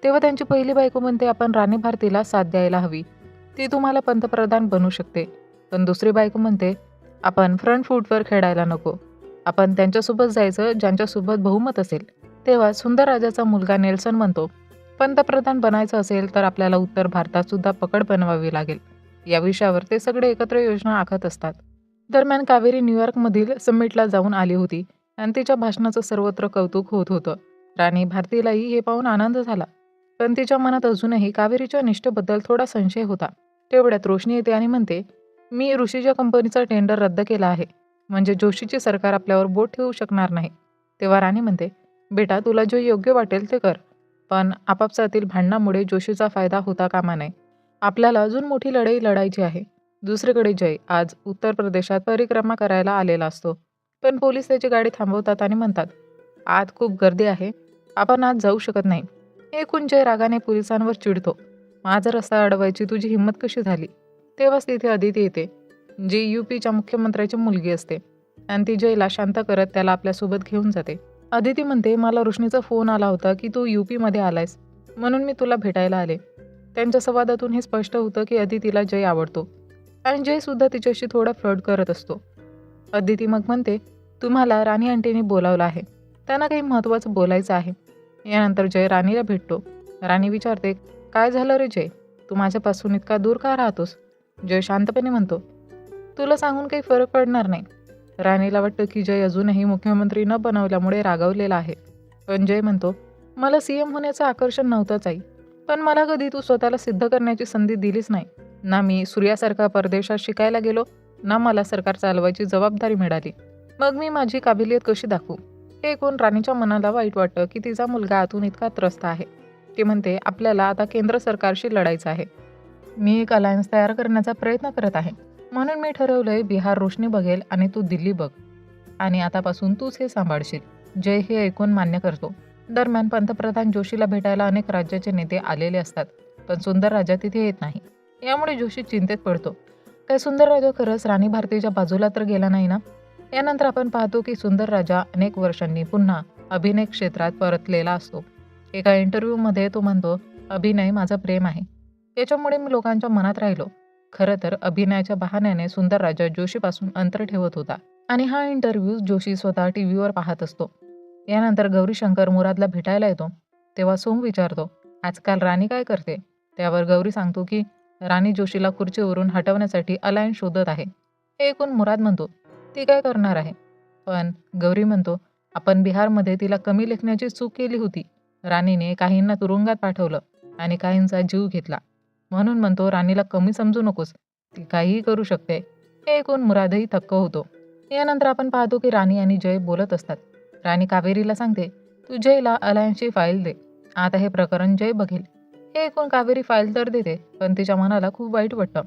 तेव्हा त्यांची पहिली बायको म्हणते, आपण राणी भारतीला साथ द्यायला हवी, ती तुम्हाला पंतप्रधान बनवू शकते. पण दुसरी बायको म्हणते, आपण फ्रंट फूटवर खेळायला नको, आपण त्यांच्यासोबत जायचं ज्यांच्यासोबत बहुमत असेल. तेव्हा सुंदर राजाचा मुलगा नेल्सन म्हणतो, पंतप्रधान बनायचं असेल तर आपल्याला उत्तर भारतात सुद्धा पकड बनवावी लागेल. या विषयावर ते सगळे एकत्र योजना आखत असतात. दरम्यान कावेरी न्यूयॉर्कमधील समिटला जाऊन आली होती आणि तिच्या भाषणाचं सर्वत्र कौतुक होत होतं. राणी भारतीलाही हे पाहून आनंद झाला, पण तिच्या मनात अजूनही कावेरीच्या निष्ठेबद्दल थोडा संशय होता. तेवढ्यात रोशनी येते आणि म्हणते, मी ऋषीच्या कंपनीचा टेंडर रद्द केला आहे, म्हणजे जोशीचे सरकार आपल्यावर बोट ठेवू शकणार नाही. तेव्हा राणी म्हणते, बेटा तुला जे योग्य वाटेल ते कर, पण आपापसातील भांडणामुळे जोशीचा फायदा होता कामा नये. आपल्याला अजून मोठी लढाई लढायची आहे. दुसरीकडे जय आज उत्तर प्रदेशात परिक्रमा करायला आलेला असतो, पण पोलीस त्याची गाडी थांबवतात आणि म्हणतात, आत खूप गर्दी आहे, आपण आज जाऊ शकत नाही. हे ऐकून जय रागाने पोलिसांवर चिडतो, माझा रस्ता अडवायची तुझी हिंमत कशी झाली. तेव्हाच तिथे अदिती येते, जी यूपीच्या मुख्यमंत्र्याची मुलगी असते आणि ती जयला शांत करत त्याला आपल्यासोबत घेऊन जाते. अदिती म्हणते, मला रोशनीचा फोन आला होता की तू यूपीमध्ये आलायस, म्हणून मी तुला भेटायला आले. त्यांच्या संवादातून हे स्पष्ट होतं की अदितीला जय आवडतो आणि जय सुद्धा तिच्याशी थोडा फ्लर्ट करत असतो. अदिती मग म्हणते, तुम्हाला राणी आंटीने बोलावलं आहे, त्यांना काही महत्त्वाचं बोलायचं आहे. यानंतर जय राणीला भेटतो. राणी विचारते, काय झालं रे जय, तू माझ्यापासून इतका दूर का राहतोस. जय शांतपणे म्हणतो, तुला सांगून काही फरक पडणार नाही. राणीला वाटतं की जय अजूनही मुख्यमंत्री न बनवल्यामुळे रागावलेला आहे. पण जय म्हणतो, मला सीएम होण्याचं आकर्षण नव्हतंच आई, पण मला कधी तू स्वतःला सिद्ध करण्याची संधी दिलीच नाही. ना मी सूर्यासारखा परदेशात शिकायला गेलो, ना मला सरकार चालवायची जबाबदारी मिळाली. मग मी माझी काबिलियत कशी दाखवू. हे ऐकून राणीच्या मनाला वाईट वाटतं की तिचा मुलगा आतून इतका त्रस्त आहे. ती म्हणते, आपल्याला आता केंद्र सरकारशी लढायचं आहे. मी एक अलायन्स तयार करण्याचा प्रयत्न करत आहे, म्हणून मी ठरवलंय बिहार रोशनी बघेल आणि तू दिल्ली बघ, आणि आतापासून तूच हे सांभाळशील. जय हे ऐकून मान्य करतो. दरम्यान पंतप्रधान जोशीला भेटायला अनेक राज्याचे नेते आलेले असतात, पण सुंदर राजा तिथे येत नाही. यामुळे जोशी चिंतेत पडतो. काय सुंदर राजा खरंच राणी भारतीच्या बाजूला तर गेला नाही ना. यानंतर आपण पाहतो की सुंदर राजा अनेक वर्षांनी पुन्हा अभिनय क्षेत्रात परतलेला असतो. एका इंटरव्ह्यूमध्ये तो म्हणतो, अभिनय माझं प्रेम आहे, याच्यामुळे मी लोकांच्या मनात राहिलो. खरं तर अभिनयाच्या बहाण्याने सुंदर राजा जोशीपासून अंतर ठेवत होता आणि हा इंटरव्ह्यू जोशी स्वतः टीव्हीवर पाहत असतो. यानंतर गौरीशंकर मुरादला भेटायला येतो. तेव्हा सोम विचारतो, आजकाल राणी काय करते. त्यावर गौरी सांगतो की राणी जोशीला खुर्चीवरून हटवण्यासाठी अलायन्स शोधत आहे. हे ऐकून मुराद म्हणतो, ती काय करणार आहे. पण गौरी म्हणतो, आपण बिहारमध्ये तिला कमी लेखण्याची चूक केली होती. राणीने काहींना तुरुंगात पाठवलं आणि काहींचा जीव घेतला, म्हणून म्हणतो राणीला कमी समजू नकोस, ती काहीही करू शकते. हे ऐकून मुरादही थक्क होतो. यानंतर आपण पाहतो की राणी आणि जय बोलत असतात. राणी कावेरीला सांगते, तू जयला अलायन्सची फाईल दे, आता हे प्रकरण जय बघेल. हे ऐकून कावेरी फाईल तर देते, पण तिच्या मनाला खूप वाईट वाटतं.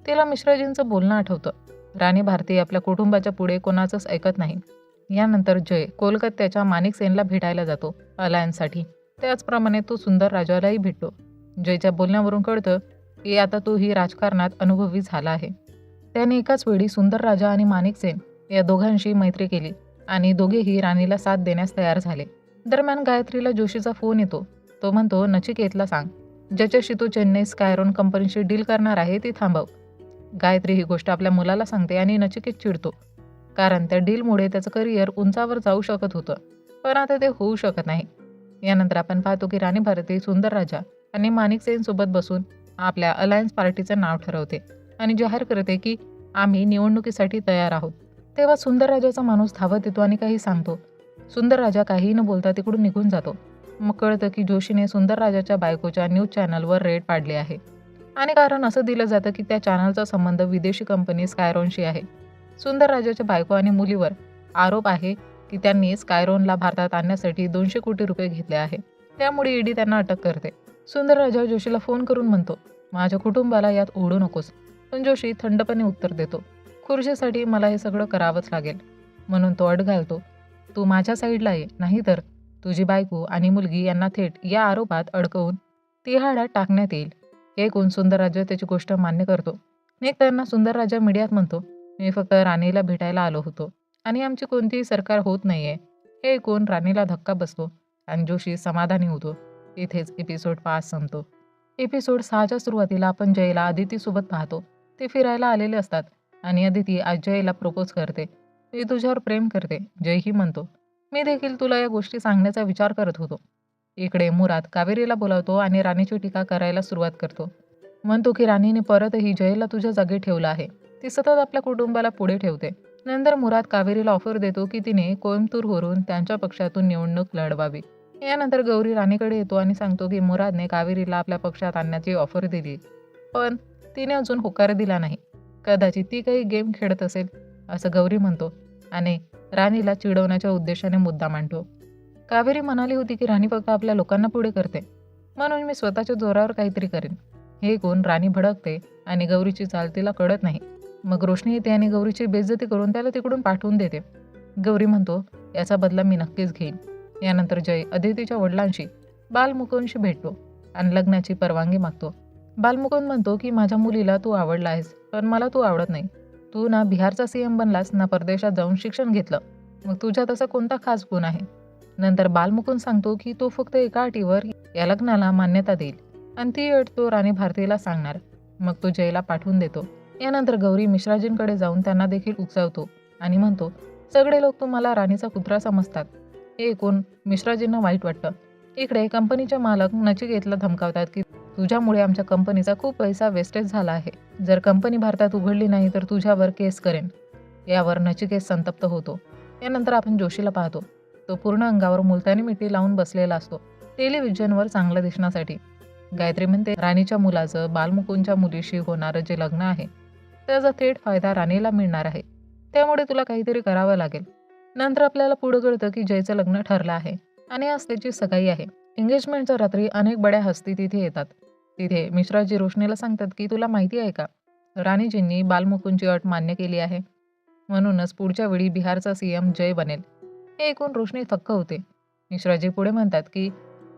तिला मिश्राजींचं बोलणं आठवतं. राणी भारती आपल्या कुटुंबाच्या पुढे कोणाचंच ऐकत नाही. यानंतर जय कोलकात्याच्या माणिक सेनला भेटायला जातो अलायन्ससाठी. त्याचप्रमाणे तो सुंदर राजालाही भेटतो. जयच्या बोलण्यावरून कळतं की आता तोही राजकारणात अनुभवी झाला आहे. त्याने एकाच वेळी सुंदर राजा आणि माणिक सेन या दोघांशी मैत्री केली. आणि दोघेही राणीला साथ देण्यास तयार झाले. दरम्यान गायत्रीला जोशीचा फोन येतो. तो म्हणतो, नचिकेतला सांग, ज्याच्याशी तू चेन्नई स्कायरॉन कंपनीशी डील करणार आहे ती थांबव. गायत्री ही गोष्ट आपल्या मुलाला सांगते आणि नचिकेत चिडतो, कारण त्या डीलमुळे त्याचं करिअर उंचावर जाऊ शकत होतं, पण आता ते होऊ शकत नाही. यानंतर आपण पाहतो की राणी भारती सुंदर राजा आणि माणिक सेनसोबत बसून आपल्या अलायन्स पार्टीचं नाव ठरवते आणि जाहीर करते की आम्ही निवडणुकीसाठी तयार आहोत. तेव्हा सुंदर राजाचा माणूस धावत येतो आणि काही सांगतो. सुंदर राजा काहीही न बोलता तिकडून निघून जातो. मग कळतं की जोशीने सुंदर राजाच्या बायकोच्या न्यूज चॅनलवर रेड पाडली आहे आणि कारण असं दिलं जातं की त्या चॅनलचा संबंध विदेशी कंपनी स्कायरॉनशी आहे. सुंदर राजाच्या बायको आणि मुलीवर आरोप आहे की त्यांनी स्कायरॉनला भारतात आणण्यासाठी 200 कोटी रुपये घेतले आहे. त्यामुळे ईडी त्यांना अटक करते. सुंदर राजा जोशीला फोन करून म्हणतो, माझ्या कुटुंबाला यात ओढू नकोस. पण जोशी थंडपणे उत्तर देतो, खुर्शीसाठी मला हे सगळं करावंच लागेल, म्हणून तो अट घालतो. तू माझ्या साईडला ये, नाहीतर तुझी बायको आणि मुलगी यांना थेट या आरोपात अडकवून तिहाडात टाकण्यात येईल. हे ऐकून सुंदर राजा त्याची गोष्ट मान्य करतो. निघताना सुंदर राजा मीडियात म्हणतो, मी फक्त राणीला भेटायला आलो होतो आणि आमची कोणतीही सरकार होत नाहीये. हे ऐकून राणीला धक्का बसतो आणि जोशी समाधानी होतो. इथेच एपिसोड 5 संपतो. एपिसोड 6च्या सुरुवातीला आपण जयला अदितीसोबत पाहतो. ते फिरायला आलेले असतात आणि अदिती आज जयला प्रपोज करते. मी तुझ्यावर प्रेम करते, जयही म्हणतो. मी देखील तुला या गोष्टी सांगण्याचा विचार करत होतो. इकडे मुराद कावेरीला बोलावतो आणि राणीची टीका करायला सुरुवात करतो. म्हणतो की राणीने परतही जयला तुझ्या जागी ठेवलं आहे. ती सतत आपल्या कुटुंबाला पुढे ठेवते. नंतर मुराद कावेरीला ऑफर देतो की तिने कोइंबतूरवरून त्यांच्या पक्षातून निवडणूक लढवावी. यानंतर गौरी राणीकडे येतो आणि सांगतो की मुरादने कावेरीला आपल्या पक्षात आणण्याची ऑफर दिली, पण तिने अजून होकार दिला नाही. कदाचित ती काही गेम खेळत असेल, असं गौरी म्हणतो आणि राणीला चिडवण्याच्या उद्देशाने मुद्दा मांडतो. कावेरी म्हणाली होती की राणी फक्त आपल्या लोकांना पुढे करते, म्हणून मी स्वतःच्या जोरावर काहीतरी करेन. हे ऐकून राणी भडकते आणि गौरीची चाल तिला कळत नाही. मग रोशनी येते आणि गौरीची बेइज्जती करून त्याला तिकडून पाठवून देते. गौरी म्हणतो, याचा बदला मी नक्कीच घेईन. यानंतर जय अदितीच्या वडिलांशी बालमुकुंदशी भेटतो आणि लग्नाची परवानगी मागतो. बालमुकुंद म्हणतो की माझ्या मुलीला तू आवडला आहेस, पण मला तू आवडत नाही. तू ना बिहारचा सीएम बनलास ना परदेशात जाऊन शिक्षण घेतलं, मग तुझ्यात असा कोणता खास गुण आहे? नंतर बालमुकुंद सांगतो की तो फक्त एका अटीवर या लग्नाला मान्यता देईल आणि ती अट तो राणी भारतीला सांगणार. मग तो जयला पाठवून देतो. यानंतर गौरी मिश्राजींकडे जाऊन त्यांना देखील उकसावतो आणि म्हणतो, सगळे लोक तुम्हाला राणीचा कुत्रा समजतात. हे ऐकून मिश्राजींना वाईट वाटतं. इकडे कंपनीचे मालक नचिकेतला धमकावतात की तुझ्यामुळे आमच्या कंपनीचा खूप पैसा वेस्टेज झाला आहे. जर कंपनी भारतात उघडली नाही तर तुझ्यावर केस करेन. यावर नचिकेत संतप्त होतो. यानंतर आपण जोशीला पाहतो. तो पूर्ण अंगावर मुलतानी मिठी लावून बसलेला असतो, टेलिव्हिजनवर चांगलं दिसण्यासाठी. गायत्री म्हणते, राणीच्या मुलाचं बालमुकुंदच्या मुलीशी होणारं जे लग्न आहे त्याचा थेट फायदा राणीला मिळणार आहे, त्यामुळे तुला काहीतरी करावं लागेल. नंतर आपल्याला पुढं कळतं की जयचं लग्न ठरलं आहे आणि आज त्याची सगाई आहे. एंगेजमेंटच्या रात्री अनेक बड्या हस्ती तिथे येतात. तिथे मिश्राजी रोशनीला सांगतात की तुला माहिती आहे का, राणीजींनी बालमुकुंदची अट मान्य केली आहे, म्हणूनच पुढच्या वेळी बिहारचा सीएम जय बनेल. हे ऐकून रोशनी थक्क होते. मिश्राजी पुढे म्हणतात की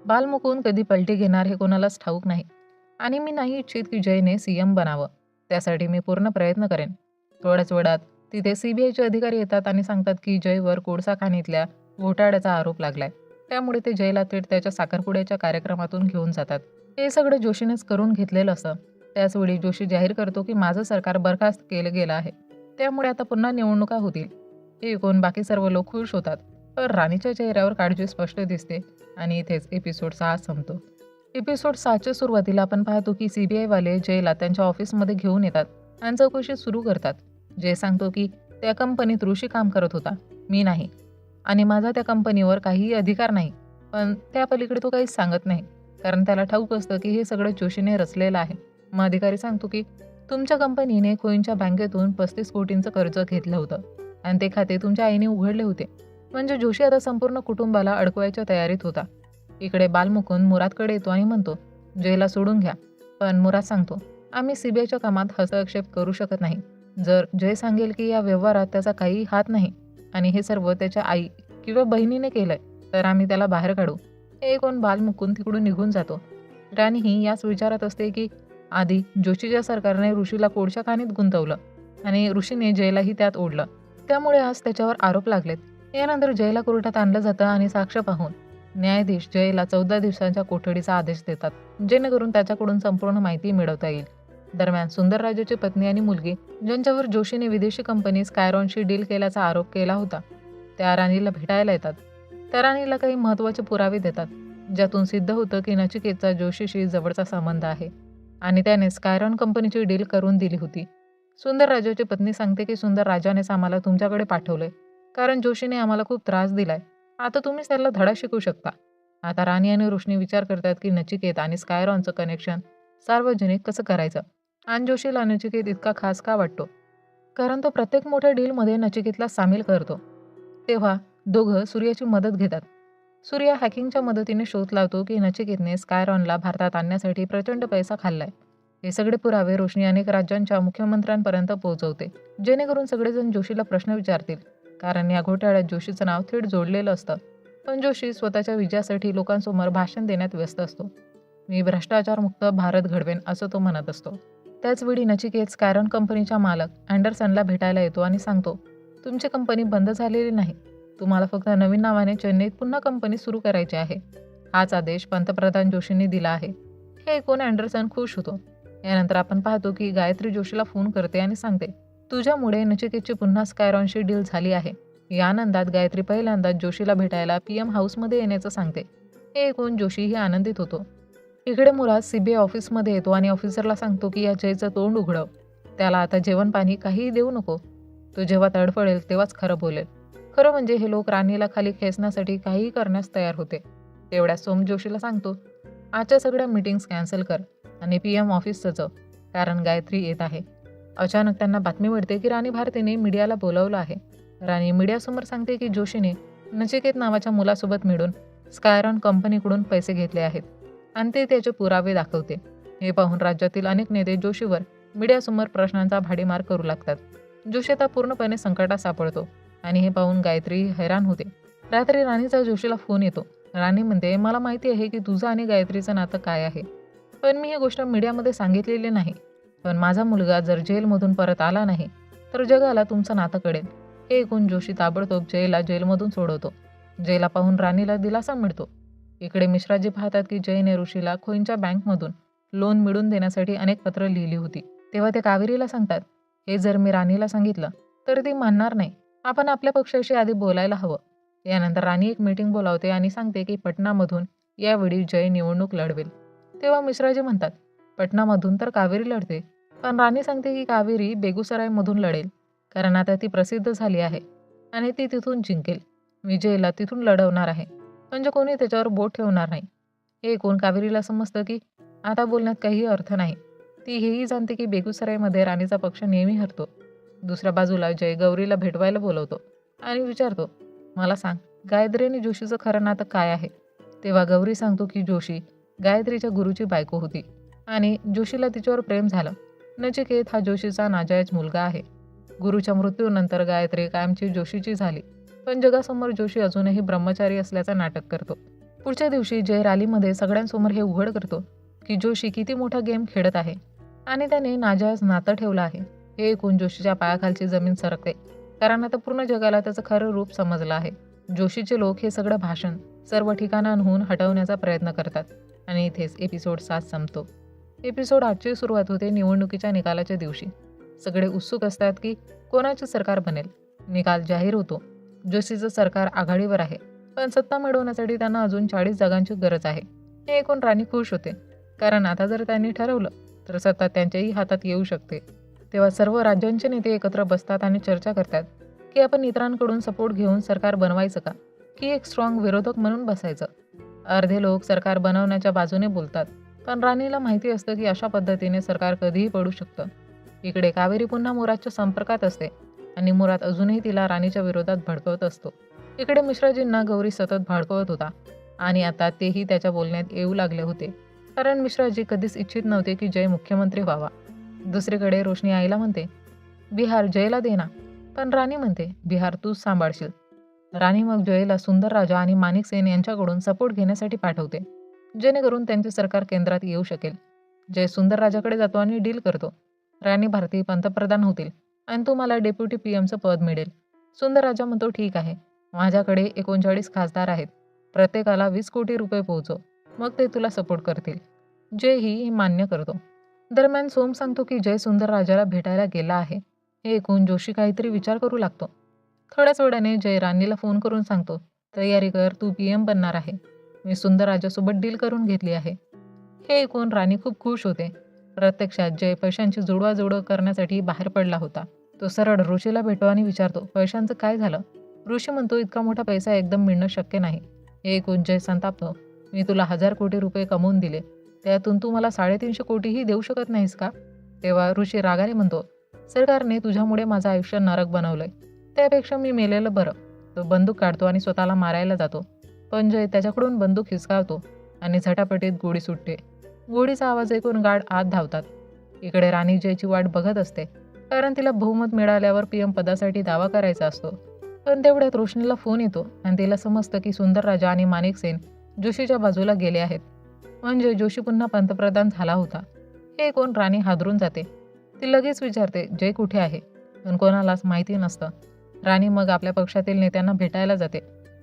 बालमुकुंद कधी पलटी घेणार हे कोणालाच ठाऊक नाही आणि मी नाही इच्छित की जयने सीएम बनावं. त्यासाठी मी पूर्ण प्रयत्न करेन. थोड्याच वेळात तिथे सीबीआयचे अधिकारी येतात आणि सांगतात की जयवर कोळसा खाणीतल्या घोटाळ्याचा आरोप लागलाय. त्यामुळे ते जयला थेट त्याच्या साखरपुड्याच्या कार्यक्रमातून घेऊन जातात. हे सगळं जोशीनेच करून घेतलेलं असतं. त्याचवेळी जोशी जाहीर करतो की माझं सरकार बरखास्त केलं गेलं आहे, त्यामुळे आता पुन्हा निवडणुका होतील. हे ऐकून बाकी सर्व लोक खुश होतात, पण राणीच्या चेहऱ्यावर काळजी स्पष्ट दिसते आणि इथेच एपिसोड 6 संपतो. एपिसोड 6च्या सुरुवातीला आपण पाहतो की सीबीआयवाले जयला त्यांच्या ऑफिसमध्ये घेऊन येतात आणि चौकशी सुरू करतात. जय सांगतो की त्या कंपनीत ऋषी काम करत होता, मी नाही, आणि माझा त्या कंपनीवर काहीही अधिकार नाही. पण त्या पलीकडे तो काहीच सांगत नाही, कारण त्याला ठाऊक असतं की हे सगळं जोशीने रचलेलं आहे. मग अधिकारी सांगतो की तुमच्या कंपनीने खोईंच्या बँकेतून 35 कोटींचं कर्ज घेतलं होतं आणि ते खाते तुमच्या आईने उघडले होते. म्हणजे जोशी आता संपूर्ण कुटुंबाला अडकवायच्या तयारीत होता. इकडे बालमुकुंद मुरादकडे येतो आणि म्हणतो, जयला सोडून घ्या. पण मुराद सांगतो, आम्ही सीबीआयच्या कामात हस्तक्षेप करू शकत नाही. जर जय सांगेल की या व्यवहारात त्याचा काही हात नाही आणि हे सर्व त्याच्या आई किंवा बहिणीने केलंय, तर आम्ही त्याला बाहेर काढू. हे ऐकून बालमुकुंद तिकडून निघून जातो. राणीही याच विचारात असते की आधी जोशीच्या सरकारने ऋषीला कोळशा खाणीत गुंतवलं आणि ऋषीने जयलाही त्यात ओढलं, त्यामुळे आज त्याच्यावर आरोप लागलेत. यानंतर जयला कोर्टात आणलं जातं आणि साक्ष पाहून न्यायाधीश जयला 14 दिवसांच्या कोठडीचा आदेश देतात, जेणेकरून त्याच्याकडून संपूर्ण माहिती मिळवता येईल. दरम्यान सुंदरराजाची पत्नी आणि मुलगी, ज्यांच्यावर जोशीने विदेशी कंपनी स्कायरॉनशी डील केल्याचा आरोप केला होता, त्या राणीला भेटायला येतात. त्या राणीला काही महत्त्वाचे पुरावे देतात, ज्यातून सिद्ध होतं की नचिकेतचा जोशीशी जवळचा संबंध आहे आणि त्याने स्कायरॉन कंपनीची डील करून दिली होती. सुंदरराजाची पत्नी सांगते की सुंदरराजानेच आम्हाला तुमच्याकडे पाठवलंय, कारण जोशीने आम्हाला खूप त्रास दिलाय. आता तुम्हीच त्याला धडा शिकवू शकता. आता राणी आणि रोशनी विचार करतात की नचिकेत आणि स्कायरॉनचं कनेक्शन सार्वजनिक कसं करायचं आणि जोशीला नचिकेत इतका खास का वाटतो, कारण तो प्रत्येक मोठ्या डीलमध्ये नचिकेतला सामील करतो. तेव्हा दोघं सूर्याची मदत घेतात. सूर्या हॅकिंगच्या मदतीने शोध लावतो की नचिकेतने स्कायरॉनला भारतात आणण्यासाठी प्रचंड पैसा खाल्लाय. हे सगळे पुरावे रोशनी अनेक राज्यांच्या मुख्यमंत्र्यांपर्यंत पोहोचवते, जेणेकरून सगळेजण जोशीला प्रश्न विचारतील, कारण या घोटाळ्यात जोशीचं नाव थेट जोडलेलं असतं. पण जोशी स्वतःच्या विजयासाठी लोकांसमोर भाषण देण्यात व्यस्त असतो. मी भ्रष्टाचारमुक्त भारत घडवेन असं तो म्हणत असतो. त्याचवेळी नचिकेत स्कायरॉन कंपनीचा मालक अँडरसनला भेटायला येतो आणि सांगतो, तुमची कंपनी बंद झालेली नाही. तुम्हाला फक्त नवीन नावाने चेन्नईत पुन्हा कंपनी सुरू करायची आहे. हाच आदेश पंतप्रधान जोशींनी दिला आहे. हे ऐकून अँडरसन खुश होतो. यानंतर आपण पाहतो की गायत्री जोशीला फोन करते आणि सांगते, तुझ्यामुळे नचिकेतची पुन्हा स्कायरॉनशी डील झाली आहे. या आनंदात गायत्री पहिल्यांदाच जोशीला भेटायला PM हाऊसमध्ये येण्याचं सांगते. हे ऐकून जोशीही आनंदित होतो. इकडे मुराद CBI ऑफिसमध्ये येतो आणि ऑफिसरला सांगतो की या जयचं तोंड उघडव. त्याला आता जेवण पाणी काहीही देऊ नको. तो जेव्हा तडफडेल तेव्हाच खरं बोलेल. खरं म्हणजे हे लोक राणीला खाली खेचण्यासाठी काहीही करण्यास तयार होते. तेवढ्यात सोम जोशीला सांगतो, आजच्या सगळ्या मीटिंग्स कॅन्सल कर आणि PM ऑफिस सजव, कारण गायत्री येत आहे. अचानक त्यांना बातमी मिळते की राणी भारतीने मीडियाला बोलावलं आहे. राणी मीडियासमोर सांगते की जोशीने नचिकेत नावाच्या मुलासोबत मिळून स्कायरॉन कंपनीकडून पैसे घेतले आहेत आणि ते त्याचे पुरावे दाखवते. हे पाहून राज्यातील अनेक नेते जोशीवर मीडियासमोर प्रश्नांचा भाडीमार करू लागतात. जोशी आता पूर्णपणे संकटात सापडतो आणि हे पाहून गायत्री हैराण होते. रात्री राणीचा जोशीला फोन येतो. राणी म्हणते, मला माहिती आहे की तुझं आणि गायत्रीचं नातं काय आहे, पण मी ही गोष्ट मीडियामध्ये सांगितलेली नाही. पण माझा मुलगा जर जेलमधून परत आला नाही तर जगाला तुमचं नातं कळेल. हे ऐकून जोशी ताबडतोब जयला जेलमधून सोडवतो. जयला पाहून राणीला दिलासा मिळतो. इकडे मिश्राजी पाहतात की जयने ऋषीला खोईंच्या बँकमधून लोन मिळवून देण्यासाठी अनेक पत्र लिहिली होती. तेव्हा ते कावेरीला सांगतात, हे जर मी राणीला सांगितलं तर ती मानणार नाही. आपण आपल्या पक्षाशी आधी बोलायला हवं. यानंतर राणी एक मीटिंग बोलावते आणि सांगते की पटनामधून यावेळी जय निवडणूक लढवेल. तेव्हा मिश्राजी म्हणतात, पटनामधून तर कावेरी लढते, पण राणी सांगते की कावेरी बेगुसरायमधून लढेल, कारण आता ती प्रसिद्ध झाली आहे आणि ती तिथून जिंकेल. विजयला तिथून लढवणार आहे, म्हणजे कोणी त्याच्यावर बोट ठेवणार नाही. हे ऐकून कावेरीला समजतं की आता बोलण्यात काही अर्थ नाही. ती हेही जाणते की बेगुसरायमध्ये राणीचा पक्ष नेहमी हरतो. दुसऱ्या बाजूला जय गौरीला भेटवायला बोलवतो आणि विचारतो, मला सांग, गायत्री आणि जोशीचं खरं नातं काय आहे? तेव्हा गौरी सांगतो की जोशी गायत्रीच्या गुरुची बायको होती आणि जोशीला तिच्यावर प्रेम झालं. नचिकेत हा जोशीचा नाजायज मुलगा आहे. गुरुच्या मृत्यूनंतर गायत्री कायमची जोशीची झाली, पण जगासमोर जोशी अजूनही ब्रह्मचारी असल्याचं नाटक करतो. पुढच्या दिवशी जय रॅलीमध्ये सगळ्यांसमोर हे उघड करतो की जोशी किती मोठा गेम खेळत आहे आणि त्याने नाजायज नातं ठेवलं आहे. हे ऐकून जोशीच्या पायाखालची जमीन सरकते, कारण आता पूर्ण जगाला त्याचं खरं रूप समजलं आहे. जोशीचे लोक हे सगळं भाषण सर्व ठिकाणांहून हटवण्याचा प्रयत्न करतात आणि इथेच एपिसोड 7 संपतो. एपिसोड 8ची सुरुवात होते निवडणुकीच्या निकालाच्या दिवशी. सगळे उत्सुक असतात की कोणाचे सरकार बनेल. निकाल जाहीर होतो. जोशीचं सरकार आघाडीवर आहे, पण सत्ता मिळवण्यासाठी त्यांना अजून 40 जागांची गरज आहे. हे ऐकून राणी खुश होते, कारण आता जर त्यांनी ठरवलं तर सत्ता त्यांच्याही हातात येऊ शकते. तेव्हा सर्व राज्यांचे नेते एकत्र बसतात आणि चर्चा करतात की आपण इतरांकडून सपोर्ट घेऊन सरकार बनवायचं का, की एक स्ट्रॉंग विरोधक म्हणून बसायचं. अर्धे लोक सरकार बनवण्याच्या बाजूने बोलतात, पण राणीला माहिती असतं की अशा पद्धतीने सरकार कधीही पडू शकतं. इकडे कावेरी पुन्हा मुरादच्या संपर्कात असते आणि मुराद अजूनही तिला राणीच्या विरोधात भडकवत असतो. इकडे मिश्राजींना गौरी सतत भडकवत होता आणि आता तेही त्याच्या बोलण्यात येऊ लागले होते, कारण मिश्राजी कधीच इच्छित नव्हते की जय मुख्यमंत्री व्हावा. दुसरीकडे रोशनी आईला म्हणते, बिहार जयला दे ना, पण राणी म्हणते, बिहार तूच सांभाळशील. राणी मग जयला सुंदर राजा आणि माणिक सेन यांच्याकडून सपोर्ट घेण्यासाठी पाठवते, जेणेकरून त्यांचे सरकार केंद्रात येऊ शकेल. जय सुंदर राजाकडे जातो आणि डील करतो. राणी भारती पंतप्रधान होतील आणि तुम्हाला डेप्युटी PMचं पद मिळेल. सुंदर राजा म्हणतो, ठीक आहे, माझ्याकडे 39 खासदार आहेत. प्रत्येकाला 20 कोटी रुपये पोहोचव. मग ते तुला सपोर्ट करतील. जय ही मान्य करतो. दरम्यान सोम सांगतो की जय सुंदर राजाला भेटायला गेला आहे. हे ऐकून जोशी काहीतरी विचार करू लागतो. थोड्याच वेळाने जय राणीला फोन करून सांगतो, तयारी कर, तू PM बनणार आहे. मी सुंदर राजासोबत डील करून घेतली आहे. हे ऐकून राणी खूप खुश होते. प्रत्यक्षात जय पैशांची जुळवाजुळव करण्यासाठी बाहेर पडला होता. तो सरळ ऋषीला भेटतो आणि विचारतो, पैशांचं काय झालं? ऋषी म्हणतो, इतका मोठा पैसा एकदम मिळणं शक्य नाही. हे ऐकून जय संतापतो. मी तुला 1000 कोटी रुपये कमवून दिले. त्यातून तू मला 350 कोटीही देऊ शकत नाहीस का? तेव्हा ऋषी रागाने म्हणतो, सरकारने तुझ्यामुळे माझं आयुष्य नरक बनवलंय. त्यापेक्षा मी मेलेलं बरं. तो बंदूक काढतो आणि स्वतःला मारायला जातो. पण जय त्याच्याकडून बंदूक हिसकावतो आणि झटापटीत गोळी सुटते. गोळीचा आवाज ऐकून गार्ड आत धावतात. इकडे राणी जयची वाट बघत असते, कारण तिला बहुमत मिळाल्यावर PM पदासाठी दावा करायचा असतो. पण तेवढ्यात रोशनीला फोन येतो आणि तिला समजतं की सुंदर राजा आणि माणिक सेन जोशीच्या बाजूला गेले आहेत. म्हणजे जोशी पुन्हा पंतप्रधान झाला होता. हे ऐकून राणी हादरून जाते. ती लगेच विचारते, जय कुठे आहे? पण कोणालाच माहिती नसतं. राणी मग आपल्या पक्षातील नेत्यांना भेटायला जाते,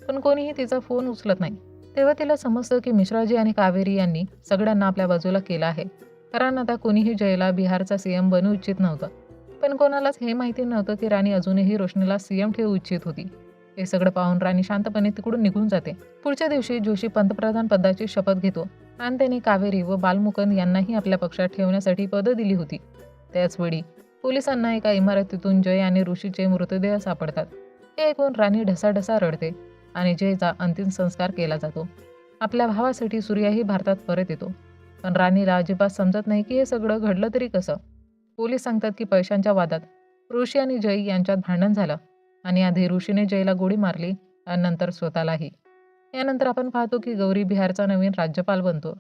पण कोणीही तिचा फोन उचलत नाही. तेव्हा तिला समजतं की मिश्राजी आणि कावेरी यांनी सगळ्यांना आपल्या बाजूला केलं आहे. कारण आता कोणीही जयला बिहारचा CM बनवू इच्छित नव्हतं. पण कोणालाच हे माहिती नव्हतं की राणी अजूनही रोशनीला CM ठेवू इच्छित होती. हे सगळं पाहून राणी शांतपणे तिकडून निघून जाते. पुढच्या दिवशी जोशी पंतप्रधान पदाची शपथ घेतो आणि त्याने कावेरी व बालमुकुंद यांनाही आपल्या पक्षात ठेवण्यासाठी पदं दिली होती. त्याचवेळी पोलिसांना एका इमारतीतून जय आणि ऋषीचे मृतदेह सापडतात. हे ऐकून राणी ढसाढसा रडते आणि जयचा अंतिम संस्कार केला जातो. आपल्या भावासाठी सूर्याही भारतात परत येतो. पण राणीला अजिबात समजत नाही की हे सगळं घडलं तरी कसं. पोलीस सांगतात की पैशांच्या वादात ऋषी आणि जय यांच्यात भांडण झालं आणि आधी ऋषीने जयला गोळी मारली आणि नंतर स्वतःलाही. यानंतर आपण पाहतो की गौरी बिहारचा नवीन राज्यपाल बनतो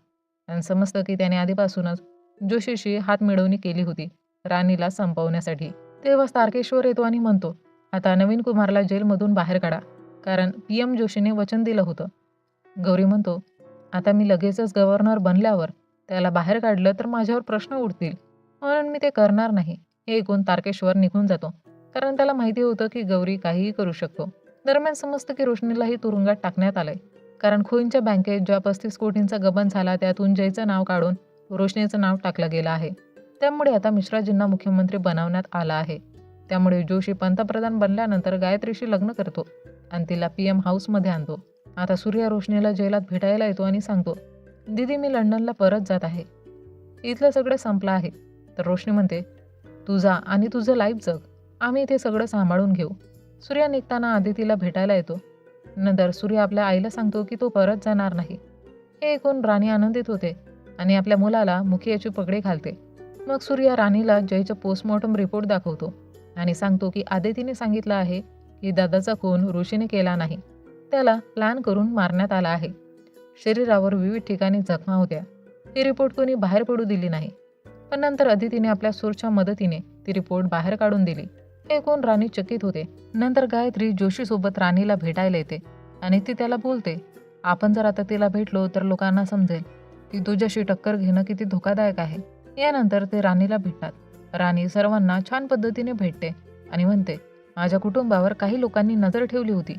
आणि समजतं की त्याने आधीपासूनच जोशीशी हातमिळवणी केली होती राणीला संपवण्यासाठी. तेव्हा तारकेश्वर येतो आणि म्हणतो, आता नवीन कुमारला जेलमधून बाहेर काढा, कारण PM जोशीने वचन दिलं होतं. गौरी म्हणतो, आता मी लगेचच गव्हर्नर बनल्यावर त्याला बाहेर काढलं तर माझ्यावर प्रश्न उठतील, म्हणून मी ते करणार नाही. हे ऐकून तारकेश्वर निघून जातो, कारण त्याला माहिती होतं की गौरी काहीही करू शकतो. दरम्यान समजतं की रोशनीलाही तुरुंगात टाकण्यात आलंय, कारण खोईंच्या बँकेत ज्या 35 कोटींचा गबन झाला त्यातून जयचं नाव काढून रोशनीचं नाव टाकलं गेलं आहे. त्यामुळे आता मिश्राजींना मुख्यमंत्री बनवण्यात आला आहे. त्यामुळे जोशी पंतप्रधान बनल्यानंतर गायत्रीशी लग्न करतो आणि तिला PM हाऊसमध्ये आणतो. आता सूर्या रोशनीला जेलात भेटायला येतो आणि सांगतो, दीदी मी लंडनला परत जात आहे. इथलं सगळं संपलं आहे. तर रोशनी म्हणते, तू जा आणि तुझं लाईफ जग, आम्ही इथे सगळं सांभाळून घेऊ. सूर्या निघताना आधी तिला भेटायला येतो. नंतर सूर्या आपल्या आईला सांगतो की तो परत जाणार नाही. हे ऐकून राणी आनंदित होते आणि आपल्या मुलाला मुखियाची पगडी घालते. मग सूर्या राणीला जयचं पोस्टमॉर्टम रिपोर्ट दाखवतो आणि सांगतो की आदितीने सांगितलं आहे की दादाचा खून ऋषीने केला नाही, त्याला प्लॅन करून मारण्यात आला आहे. शरीरावर विविध ठिकाणी जखमा होत्या. ही रिपोर्ट कोणी बाहेर पडू दिली नाही. पण नंतर अदितीने आपल्या सोर्सच्या मदतीने ती रिपोर्ट बाहेर काढून दिली. हे ऐकून राणी चकित होते. नंतर गायत्री जोशीसोबत राणीला भेटायला येते आणि ती त्याला बोलते, आपण जर आता तिला भेटलो तर लोकांना समजेल की तुझ्याशी टक्कर घेणं किती धोकादायक आहे. यानंतर ते राणीला भेटतात. राणी सर्वांना छान पद्धतीने भेटते आणि म्हणते, माझ्या कुटुंबावर काही लोकांनी नजर ठेवली होती,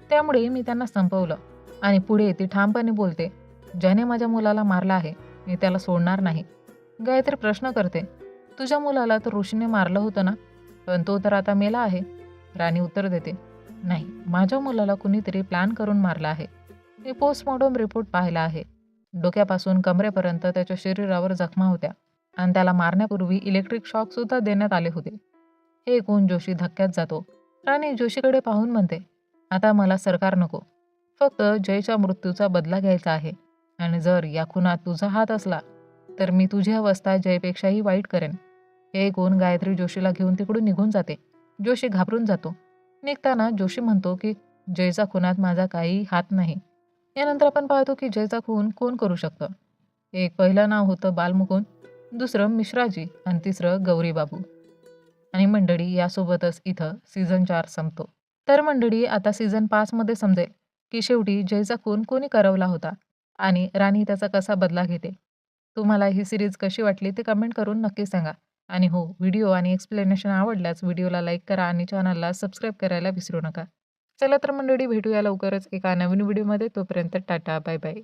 त्यामुळे मी त्यांना संपवलं. आणि पुढे ती ठामपणे बोलते, ज्याने माझ्या मुलाला मारला आहे मी त्याला सोडणार नाही. गायत्री प्रश्न करते, तुझ्या मुलाला तर ऋषीने मारलं होतं ना, पण तो तर आता मेला आहे. राणी उत्तर देते, नाही, माझ्या मुलाला कुणीतरी प्लॅन करून मारला आहे. मी पोस्टमॉर्टम रिपोर्ट पाहिला आहे. डोक्यापासून कमरेपर्यंत त्याच्या शरीरावर जखमा होत्या आणि त्याला मारण्यापूर्वी इलेक्ट्रिक शॉक सुद्धा देण्यात आले होते. हे ऐकून जोशी धक्क्यात जातो. राणी जोशीकडे पाहून म्हणते, आता मला सरकार नको, फक्त जयच्या मृत्यूचा बदला घ्यायचा आहे. आणि जर या खुनात तुझा हात असला तर मी तुझी अवस्था जयपेक्षाही वाईट करेन. हे ऐकून गायत्री जोशीला घेऊन तिकडून निघून जाते. जोशी घाबरून जातो. निघताना जोशी म्हणतो की जयचा खुनात माझा काही हात नाही. यानंतर आपण पाहतो की जयचा खून कोण करू शकतं. एक पहिलं नाव होतं बालमुकुंद, दुसरं मिश्राजी आणि तिसरं गौरीबाबू. आणि मंडळी, यासोबतच इथं सीझन 4 संपतो. तर मंडळी, आता सीझन 5 मध्ये समजेल की शेवटी जयचा खून कोणी करवला होता आणि राणी त्याचा कसा बदला घेते. तुम्हाला ही सिरीज कशी वाटली ते कमेंट करून नक्की सांगा. आणि हो, व्हिडिओ आणि एक्सप्लेनेशन आवडल्यास व्हिडिओला लाईक करा आणि चॅनलला सबस्क्राईब करायला विसरू नका. चला तर मंडळी, भेटूया लवकरच एका नवीन व्हिडिओमध्ये. तोपर्यंत टाटा, बाय बाय.